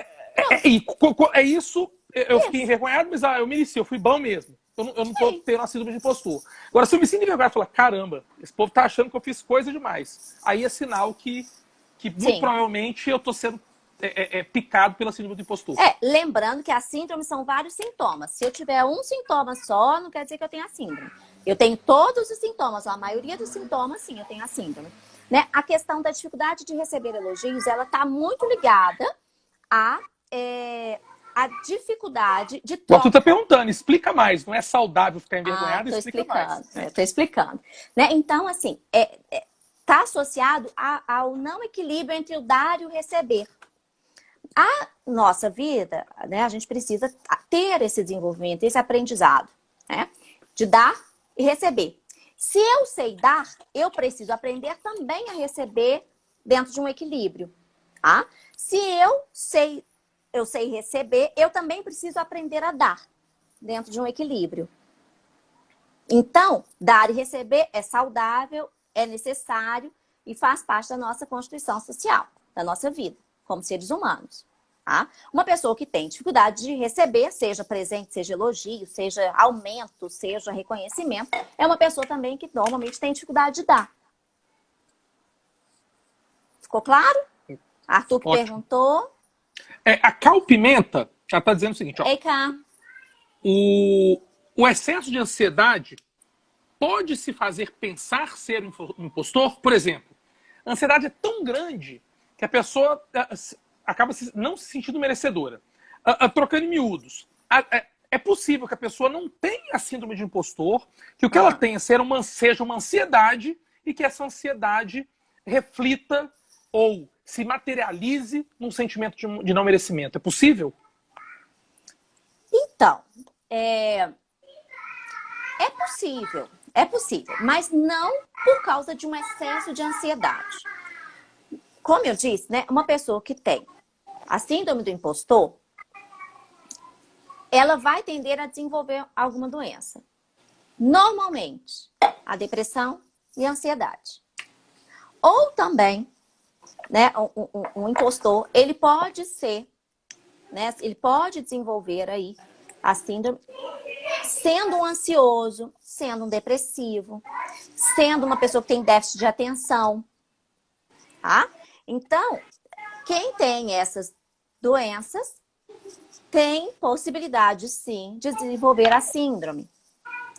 S1: É isso, eu fiquei envergonhado, mas eu mereci, eu fui bom mesmo. Eu não tô tendo a síndrome de impostor. Agora, se eu me sinto envergonhado e falar, caramba, esse povo tá achando que eu fiz coisa demais. Aí é sinal que muito provavelmente eu tô sendo picado pela síndrome do impostor.
S2: Lembrando que a síndrome são vários sintomas. Se eu tiver um sintoma só, não quer dizer que eu tenho a síndrome. Eu tenho todos os sintomas, ou a maioria dos sintomas, sim, eu tenho a síndrome. Né? A questão da dificuldade de receber elogios, ela está muito ligada à dificuldade de troca.
S1: O Arthur está perguntando, explica mais. Não é saudável ficar envergonhado, explica mais.
S2: Estou explicando. Né? Então, assim, está associado ao não equilíbrio entre o dar e o receber. A nossa vida, né, a gente precisa ter esse desenvolvimento, esse aprendizado, né, de dar e receber. Se eu sei dar, eu preciso aprender também a receber dentro de um equilíbrio. Tá? Se eu sei receber, eu também preciso aprender a dar dentro de um equilíbrio. Então, dar e receber é saudável, é necessário e faz parte da nossa constituição social, da nossa vida, como seres humanos. Tá? Uma pessoa que tem dificuldade de receber, seja presente, seja elogio, seja aumento, seja reconhecimento, é uma pessoa também que normalmente tem dificuldade de dar. Ficou claro? Arthur que
S1: Ótimo.
S2: perguntou.
S1: A Cal Pimenta já está dizendo o seguinte, ó.
S2: Ei, Cá.
S1: O excesso de ansiedade pode se fazer pensar ser um impostor? Por exemplo, a ansiedade é tão grande que a pessoa acaba não se sentindo merecedora. Trocando em miúdos. É possível que a pessoa não tenha a síndrome de impostor, que o que ela tenha seja uma ansiedade e que essa ansiedade reflita ou se materialize num sentimento de não merecimento. É possível?
S2: Então, é possível, mas não por causa de um excesso de ansiedade. Como eu disse, né, uma pessoa que tem a síndrome do impostor, ela vai tender a desenvolver alguma doença. Normalmente, a depressão e a ansiedade. Ou também, né, um impostor, ele pode ser, né, ele pode desenvolver aí a síndrome sendo um ansioso, sendo um depressivo, sendo uma pessoa que tem déficit de atenção, tá? Então, quem tem essas doenças tem possibilidade, sim, de desenvolver a síndrome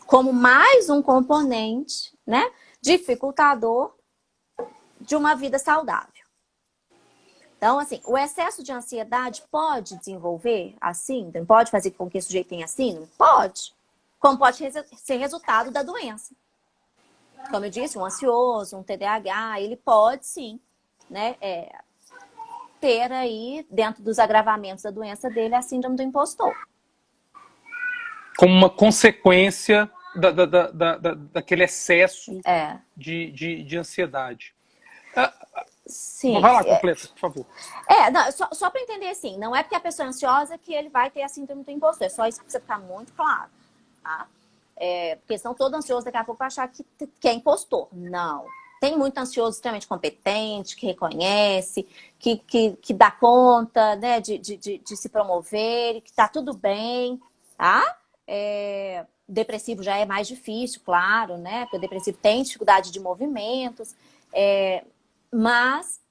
S2: como mais um componente, né, dificultador de uma vida saudável. Então, assim, o excesso de ansiedade pode desenvolver a síndrome? Pode fazer com que o sujeito tenha síndrome? Pode. Como pode ser resultado da doença. Como eu disse, um ansioso, um TDAH, ele pode, sim, né, ter aí, dentro dos agravamentos da doença dele, a síndrome do impostor.
S1: Como uma consequência daquele excesso
S2: É,
S1: de ansiedade. Ah,
S2: sim.
S1: vai lá, completa, por favor.
S2: Não, só para entender assim, não é porque a pessoa é ansiosa que ele vai ter a síndrome do impostor. É só isso que precisa ficar muito claro, tá? Porque senão todo ansioso daqui a pouco vai achar que é impostor. Não. Tem muito ansioso extremamente competente, que reconhece, que dá conta, né, de se promover, e que tá tudo bem, tá? Depressivo já é mais difícil, claro, né? Porque o depressivo tem dificuldade de movimentos, mas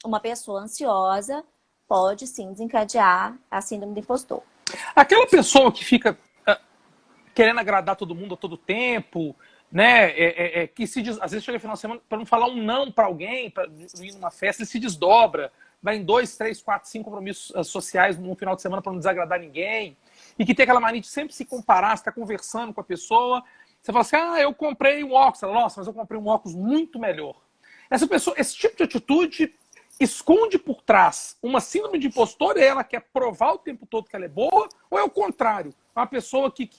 S2: uma pessoa ansiosa pode sim desencadear a síndrome do impostor.
S1: Aquela pessoa que fica querendo agradar todo mundo a todo tempo, né? Que se às vezes chega no final de semana para não falar um não para alguém, para ir numa festa, ele se desdobra, vai em 2, 3, 4, 5 compromissos sociais no final de semana para não desagradar ninguém, e que tem aquela mania de sempre se comparar, você está conversando com a pessoa, você fala assim, eu comprei um óculos, nossa, mas eu comprei um óculos muito melhor. Essa pessoa, esse tipo de atitude esconde por trás uma síndrome de impostor e ela quer provar o tempo todo que ela é boa, ou é o contrário? Uma pessoa que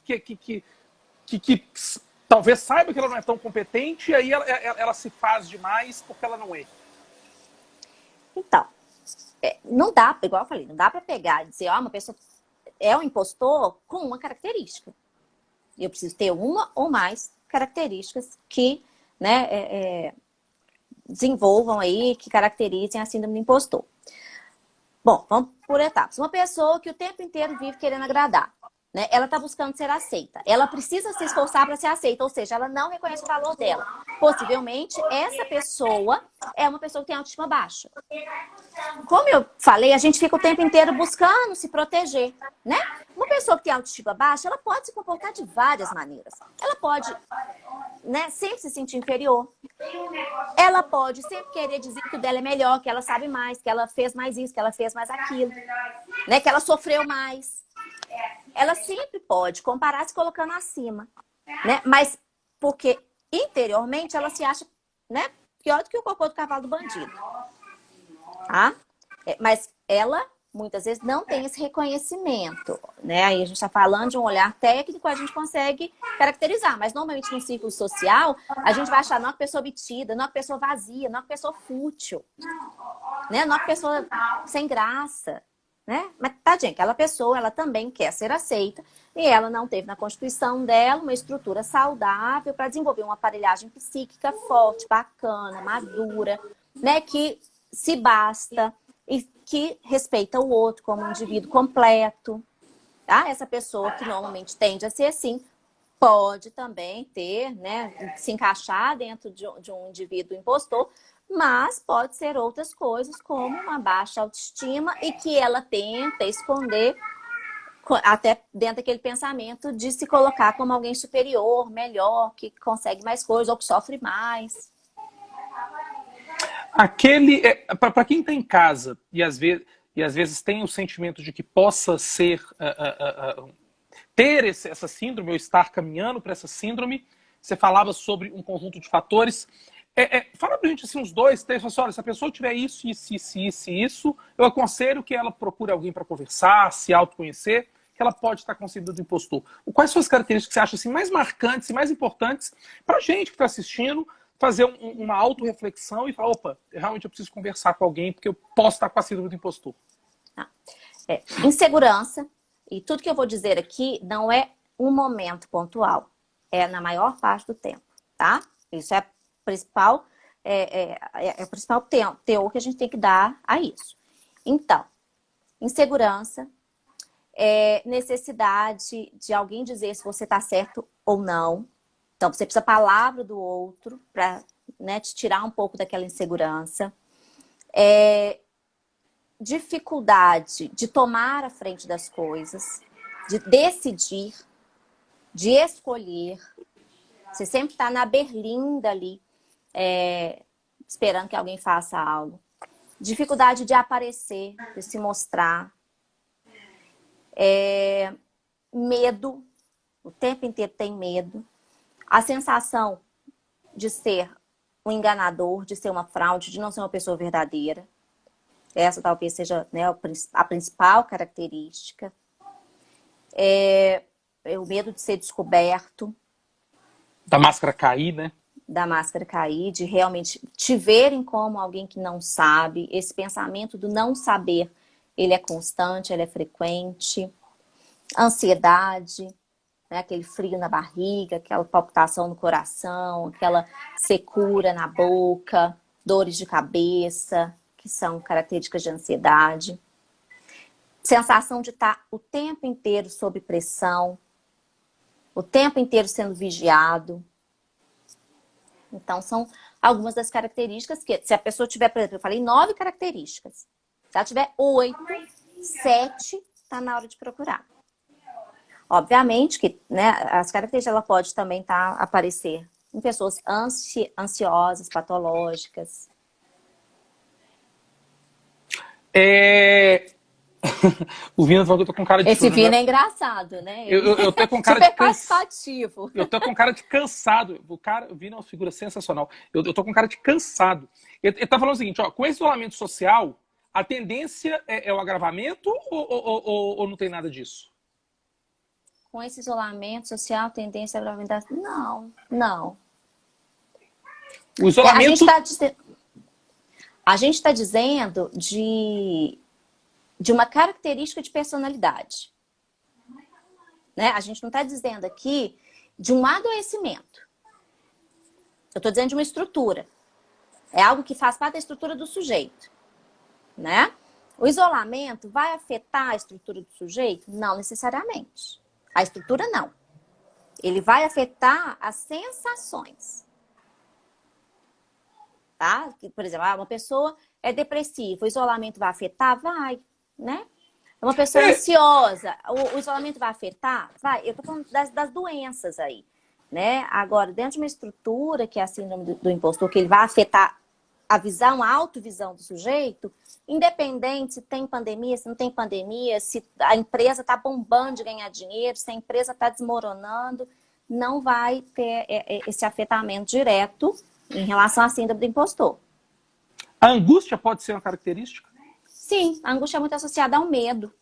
S1: talvez saiba que ela não é tão competente e aí ela se faz demais porque ela não é.
S2: Então, não dá, igual eu falei, não dá para pegar e dizer, uma pessoa é um impostor com uma característica. Eu preciso ter uma ou mais características que, né, desenvolvam aí, que caracterizem a síndrome do impostor. Bom, vamos por etapas. Uma pessoa que o tempo inteiro vive querendo agradar, né? Ela está buscando ser aceita. Ela precisa se esforçar para ser aceita, ou seja, ela não reconhece o valor dela. Possivelmente, essa pessoa é uma pessoa que tem autoestima baixa. Como eu falei, a gente fica o tempo inteiro buscando se proteger, né? Uma pessoa que tem autoestima baixa, ela pode se comportar de várias maneiras. Ela pode, né, sempre se sentir inferior. Ela pode sempre querer dizer que o dela é melhor, que ela sabe mais, que ela fez mais isso, que ela fez mais aquilo, né? Que ela sofreu mais. Ela sempre pode comparar se colocando acima, né? Mas porque interiormente ela se acha, né, pior do que o cocô do cavalo do bandido. Tá? Mas ela, muitas vezes, não tem esse reconhecimento, né? Aí a gente está falando de um olhar técnico, a gente consegue caracterizar, mas normalmente no círculo social, a gente vai achar não é uma pessoa obtida, não é uma pessoa vazia, não é uma pessoa fútil, né? Não é uma pessoa sem graça, né? Mas, tadinha, aquela pessoa, ela também quer ser aceita e ela não teve na constituição dela uma estrutura saudável para desenvolver uma aparelhagem psíquica forte, bacana, madura, né? Que se basta e que respeita o outro como um indivíduo completo. Tá? Essa pessoa que normalmente tende a ser assim, pode também ter, né, se encaixar dentro de um indivíduo impostor, mas pode ser outras coisas, como uma baixa autoestima e que ela tenta esconder até dentro daquele pensamento de se colocar como alguém superior, melhor, que consegue mais coisas ou que sofre mais.
S1: Para quem está em casa e às vezes tem o sentimento de que possa ser ter essa síndrome ou estar caminhando para essa síndrome, você falava sobre um conjunto de fatores. Fala pra gente assim, uns 2, 3, assim, olha, se a pessoa tiver isso, isso, eu aconselho que ela procure alguém para conversar, se autoconhecer, que ela pode estar com síndrome do impostor. Quais são as características que você acha assim, mais marcantes e mais importantes para a gente que está assistindo, fazer uma autorreflexão e falar, opa, realmente eu preciso conversar com alguém porque eu posso estar com a síndrome do impostor.
S2: Insegurança, e tudo que eu vou dizer aqui não é um momento pontual, é na maior parte do tempo, tá? Isso é principal, o principal teor que a gente tem que dar a isso. Então, insegurança, necessidade de alguém dizer se você está certo ou não. Então, você precisa da palavra do outro para, né, te tirar um pouco daquela insegurança. Dificuldade de tomar a frente das coisas, de decidir, de escolher. Você sempre está na berlinda ali, esperando que alguém faça algo. Dificuldade de aparecer, de se mostrar. Medo, o tempo inteiro tem medo. A sensação de ser um enganador, de ser uma fraude, de não ser uma pessoa verdadeira. Essa talvez seja, né, a principal característica. o medo de ser descoberto,
S1: Da máscara cair, né?
S2: da máscara cair, de realmente te verem como alguém que não sabe. Esse pensamento do não saber, ele é constante, ele é frequente. Ansiedade, né? Aquele frio na barriga, aquela palpitação no coração, aquela secura na boca, dores de cabeça, que são características de ansiedade. Sensação de estar o tempo inteiro sob pressão, o tempo inteiro sendo vigiado. Então, são algumas das características que, se a pessoa tiver, por exemplo, eu falei 9 características. Se ela tiver 8, 7, está na hora de procurar. Obviamente que, né, as características ela pode também aparecer em pessoas ansiosas, patológicas.
S1: O Vino falou que eu tô com cara de...
S2: Esse Vino é engraçado, né?
S1: Eu tô com cara
S2: super
S1: de
S2: participativo.
S1: Eu tô com cara de cansado. O Vino é uma figura sensacional. Eu tô com cara de cansado. Ele tá falando o seguinte, ó, com esse isolamento social, a tendência é o agravamento ou não tem nada disso?
S2: Com esse isolamento social, tendência à gravidez? Não, não.
S1: O isolamento...
S2: A gente está dizendo de uma característica de personalidade. Né? A gente não está dizendo aqui de um adoecimento. Eu estou dizendo de uma estrutura. É algo que faz parte da estrutura do sujeito. Né? O isolamento vai afetar a estrutura do sujeito? Não necessariamente. A estrutura não. Ele vai afetar as sensações. Tá? Por exemplo, uma pessoa é depressiva, o isolamento vai afetar? Vai, né? Uma pessoa ansiosa, o isolamento vai afetar? Vai. Eu tô falando das doenças aí, né? Agora, dentro de uma estrutura que é a síndrome do impostor, que ele vai afetar a visão, a autovisão do sujeito, independente se tem pandemia, se não tem pandemia, se a empresa está bombando de ganhar dinheiro, se a empresa está desmoronando, não vai ter esse afetamento direto em relação à síndrome do impostor.
S1: A angústia pode ser uma característica?
S2: Sim, a angústia é muito associada ao medo.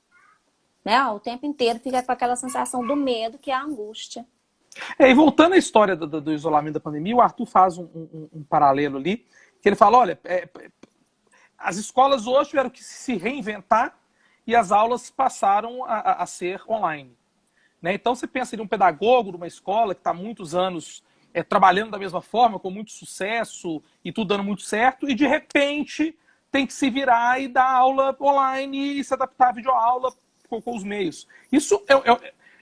S2: Né? O tempo inteiro fica com aquela sensação do medo, que é a angústia.
S1: E voltando à história do isolamento da pandemia, o Arthur faz um paralelo ali, que ele fala, olha, as escolas hoje tiveram que se reinventar e as aulas passaram a ser online. Né? Então você pensa em um pedagogo de uma escola que está há muitos anos trabalhando da mesma forma, com muito sucesso e tudo dando muito certo, e de repente tem que se virar e dar aula online e se adaptar à videoaula com os meios. Isso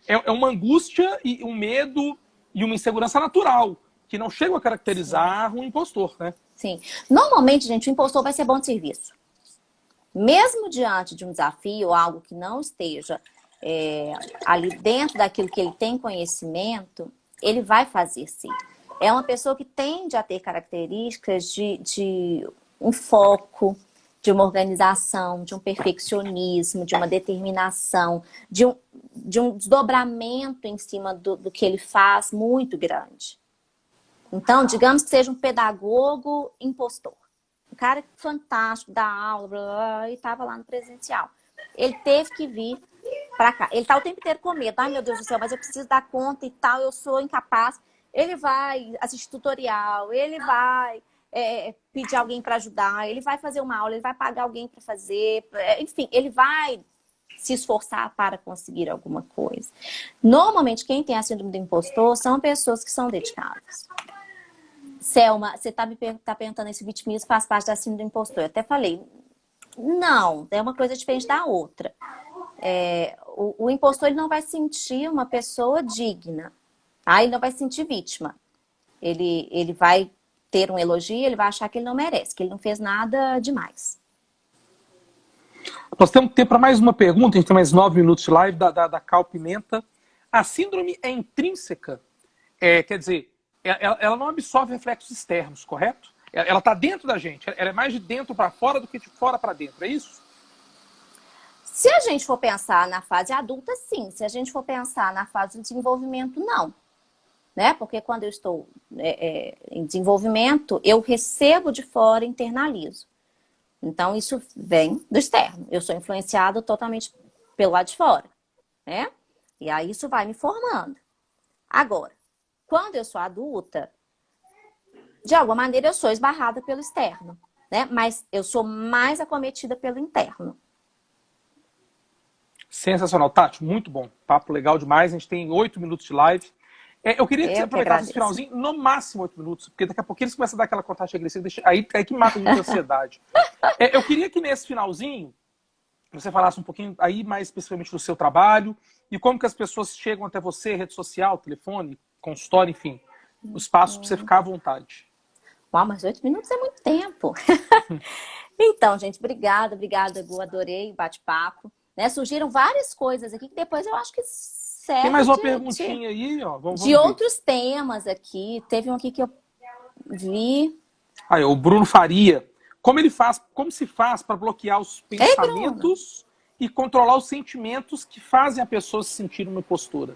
S1: é uma angústia e um medo e uma insegurança natural, que não chegam a caracterizar um impostor, né?
S2: Sim. Normalmente, gente, o impostor vai ser bom de serviço. Mesmo diante de um desafio ou algo que não esteja ali dentro daquilo que ele tem conhecimento, ele vai fazer sim. É uma pessoa que tende a ter características de um foco, de uma organização, de um perfeccionismo, de uma determinação, de um desdobramento em cima do que ele faz muito grande. Então, digamos que seja um pedagogo impostor. Um cara fantástico, dá aula, blá, blá, e estava lá no presencial. Ele teve que vir para cá. Ele está o tempo inteiro com medo. Ai, meu Deus do céu, mas eu preciso dar conta e tal, eu sou incapaz. Ele vai assistir tutorial, ele vai pedir alguém para ajudar, ele vai fazer uma aula, ele vai pagar alguém para fazer. Enfim, ele vai se esforçar para conseguir alguma coisa. Normalmente, quem tem a síndrome do impostor são pessoas que são dedicadas. Selma, você tá perguntando se vitimismo faz parte da síndrome do impostor. Eu até falei, não, é uma coisa diferente da outra. O impostor ele não vai sentir uma pessoa digna, tá? Ele não vai se sentir vítima. Ele vai ter um elogio, ele vai achar que ele não merece, que ele não fez nada demais.
S1: Nós temos tempo para mais uma pergunta, a gente tem mais 9 minutos de live, da Cal Pimenta. A síndrome é intrínseca? Quer dizer, ela não absorve reflexos externos, correto? Ela está dentro da gente, ela é mais de dentro para fora do que de fora para dentro, é isso?
S2: Se a gente for pensar na fase adulta, sim. Se a gente for pensar na fase de desenvolvimento, não. Né? Porque quando eu estou em desenvolvimento, eu recebo de fora e internalizo. Então, isso vem do externo. Eu sou influenciado totalmente pelo lado de fora. Né? E aí isso vai me formando. Agora, quando eu sou adulta, de alguma maneira eu sou esbarrada pelo externo, né? Mas eu sou mais acometida pelo interno.
S1: Sensacional. Tati, muito bom. Papo legal demais. A gente tem 8 minutos de live. Eu queria que você aproveitasse esse finalzinho, no máximo 8 minutos, porque daqui a pouco eles começam a dar aquela contagem agressiva, aí que mata a gente de ansiedade. Eu queria que nesse finalzinho você falasse um pouquinho aí mais especificamente do seu trabalho e como que as pessoas chegam até você, rede social, telefone, consultório, enfim, o espaço para você ficar à vontade.
S2: Uau, mas 8 minutos é muito tempo. Então, gente, obrigada, Gu, adorei o bate-papo. Né? Surgiram várias coisas aqui que depois eu acho que serve.
S1: Tem mais uma perguntinha aí, ó. Vamos
S2: de
S1: ver.
S2: Outros temas aqui. Teve um aqui que eu vi.
S1: Aí, o Bruno Faria. Como se faz para bloquear os pensamentos e controlar os sentimentos que fazem a pessoa se sentir uma impostora?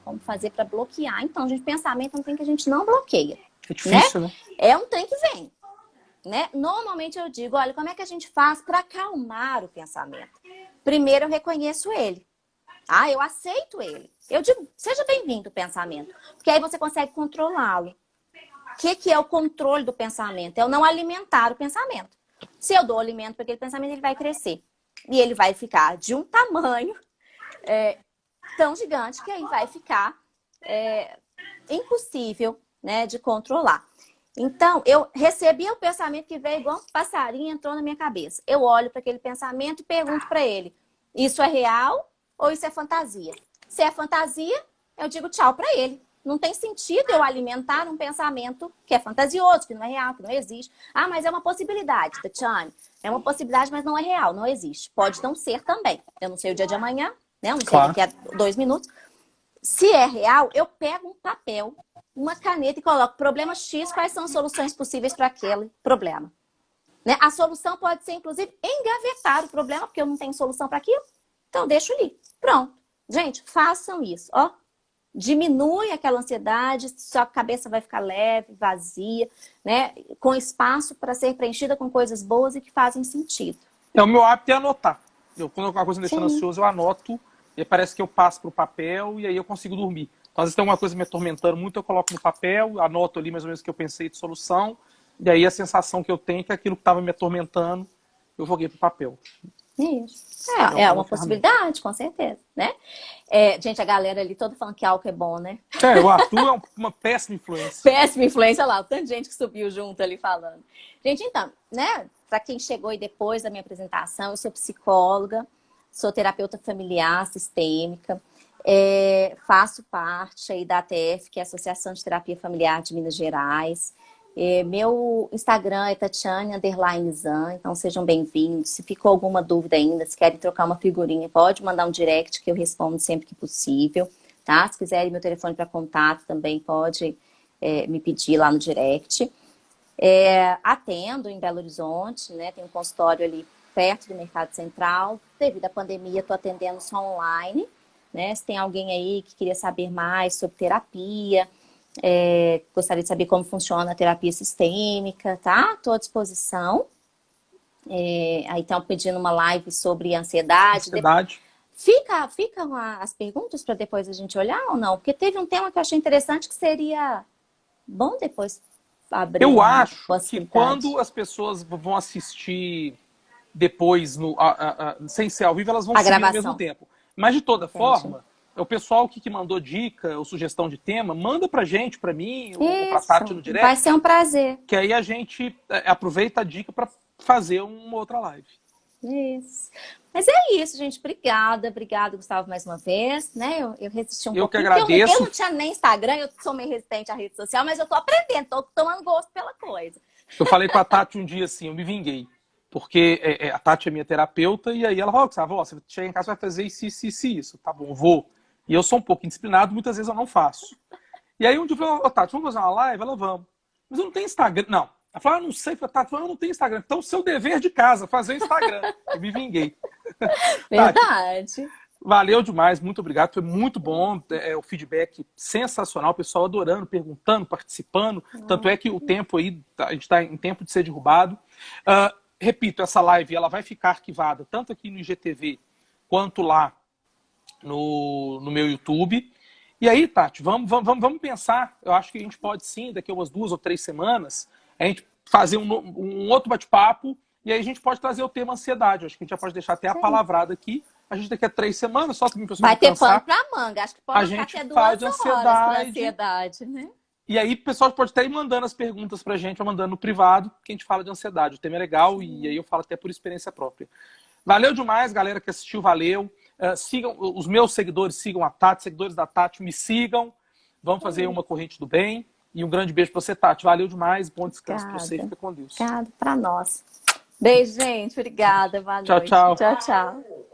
S2: Como fazer para bloquear? Então, gente, pensamento é um trem que a gente não bloqueia.
S1: É difícil, né?
S2: É um trem que vem. Né? Normalmente eu digo, olha, como é que a gente faz para acalmar o pensamento? Primeiro eu reconheço ele. Eu aceito ele. Eu digo, seja bem-vindo o pensamento. Porque aí você consegue controlá-lo. O que é o controle do pensamento? É o não alimentar o pensamento. Se eu dou alimento para aquele pensamento, ele vai crescer. E ele vai ficar de um tamanho tão gigante que aí vai ficar impossível, né, de controlar. Então, eu recebi o pensamento que veio igual um passarinho, entrou na minha cabeça. Eu olho para aquele pensamento e pergunto para ele, isso é real ou isso é fantasia? Se é fantasia, eu digo tchau para ele. Não tem sentido eu alimentar um pensamento que é fantasioso, que não é real, que não existe. Mas é uma possibilidade, Tatiane. É uma possibilidade, mas não é real, não existe. Pode não ser também. Eu não sei o dia de amanhã, né? Eu não sei daqui a 2 minutos. Se é real, eu pego um papel, uma caneta e coloco problema X, quais são as soluções possíveis para aquele problema. Né? A solução pode ser, inclusive, engavetar o problema, porque eu não tenho solução para aquilo. Então, deixo ali. Pronto. Gente, façam isso. Ó, diminui aquela ansiedade, sua cabeça vai ficar leve, vazia, né? Com espaço para ser preenchida com coisas boas e que fazem sentido.
S1: O meu hábito é anotar. Quando alguma coisa me deixando ansioso, eu anoto, e parece que eu passo para o papel e aí eu consigo dormir. Então, às vezes tem alguma coisa me atormentando muito, eu coloco no papel, anoto ali mais ou menos o que eu pensei de solução, e aí a sensação que eu tenho é que aquilo que estava me atormentando, eu joguei para o papel.
S2: Isso. É uma possibilidade, com certeza, né? Gente, a galera ali toda falando que álcool é bom, né?
S1: O Arthur é uma péssima influência.
S2: Péssima influência, olha lá, tanta gente que subiu junto ali falando. Gente, então, né? Para quem chegou aí depois da minha apresentação, eu sou psicóloga, sou terapeuta familiar, sistêmica, faço parte aí da ATF, que é a Associação de Terapia Familiar de Minas Gerais. Meu Instagram é Tatiane_Zan, então sejam bem-vindos. Se ficou alguma dúvida ainda, se querem trocar uma figurinha, pode mandar um direct que eu respondo sempre que possível, tá? Se quiserem meu telefone para contato também pode me pedir lá no direct. Atendo em Belo Horizonte, né? Tem um consultório ali perto do Mercado Central. Devido à pandemia, estou atendendo só online, né? Se tem alguém aí que queria saber mais sobre terapia, gostaria de saber como funciona a terapia sistêmica, tá? Estou à disposição. Aí estão pedindo uma live sobre ansiedade. Ficam as perguntas para depois a gente olhar ou não? Porque teve um tema que eu achei interessante que seria bom depois abrir.
S1: Eu acho que quando as pessoas vão assistir depois, sem ser ao vivo, elas vão seguir ao mesmo tempo. Mas de toda forma, o pessoal que mandou dica ou sugestão de tema, manda pra gente, pra mim, ou pra Tati no direct.
S2: Vai ser um prazer.
S1: Que aí a gente aproveita a dica pra fazer uma outra live.
S2: Isso. Mas é isso, gente. Obrigada, Gustavo, mais uma vez. Né? Eu resisti um pouquinho.
S1: Eu que agradeço.
S2: Eu não tinha nem Instagram, eu sou meio resistente à rede social, mas eu tô aprendendo, tô tomando gosto pela coisa.
S1: Eu falei com a Tati um dia assim, eu me vinguei. Porque a Tati é minha terapeuta, e aí ela falou, Gustavo, você chega em casa e vai fazer isso. Tá bom, vou. E eu sou um pouco indisciplinado, muitas vezes eu não faço. E aí um dia eu falei, Tati, vamos fazer uma live? Ela, vamos. Mas eu não tenho Instagram. Não. Ela falou, não sei. Tati, eu não tenho Instagram. Então, seu dever de casa, fazer o Instagram. Eu me vinguei.
S2: Verdade.
S1: Tati, valeu demais, muito obrigado. Foi muito bom. O feedback sensacional. O pessoal adorando, perguntando, participando. Tanto é que o tempo aí, a gente está em tempo de ser derrubado. Repito, essa live ela vai ficar arquivada tanto aqui no IGTV quanto lá no meu YouTube. E aí, Tati, vamos pensar. Eu acho que a gente pode sim, daqui a umas 2 ou 3 semanas, a gente fazer um outro bate-papo. E aí a gente pode trazer o tema ansiedade. Eu acho que a gente já pode deixar até a palavrada aqui. A gente daqui a 3 semanas, só que
S2: Vai ter pano pra manga. Acho que
S1: a
S2: pode ficar
S1: gente
S2: até 2
S1: faz
S2: horas pra
S1: ansiedade.
S2: ansiedade, né?
S1: E aí o pessoal pode até ir mandando as perguntas pra gente, ou mandando no privado, que a gente fala de ansiedade. O tema é legal e aí eu falo até por experiência própria. Valeu demais, galera que assistiu, valeu. Sigam os meus seguidores, sigam a Tati, seguidores da Tati, me sigam. Vamos fazer uma corrente do bem. E um grande beijo pra você, Tati. Valeu demais, bom descanso pra você. Fica com Deus.
S2: Obrigada pra nós. Beijo, gente. Obrigada. Boa
S1: Tchau,
S2: noite.
S1: tchau.
S2: Tchau, tchau.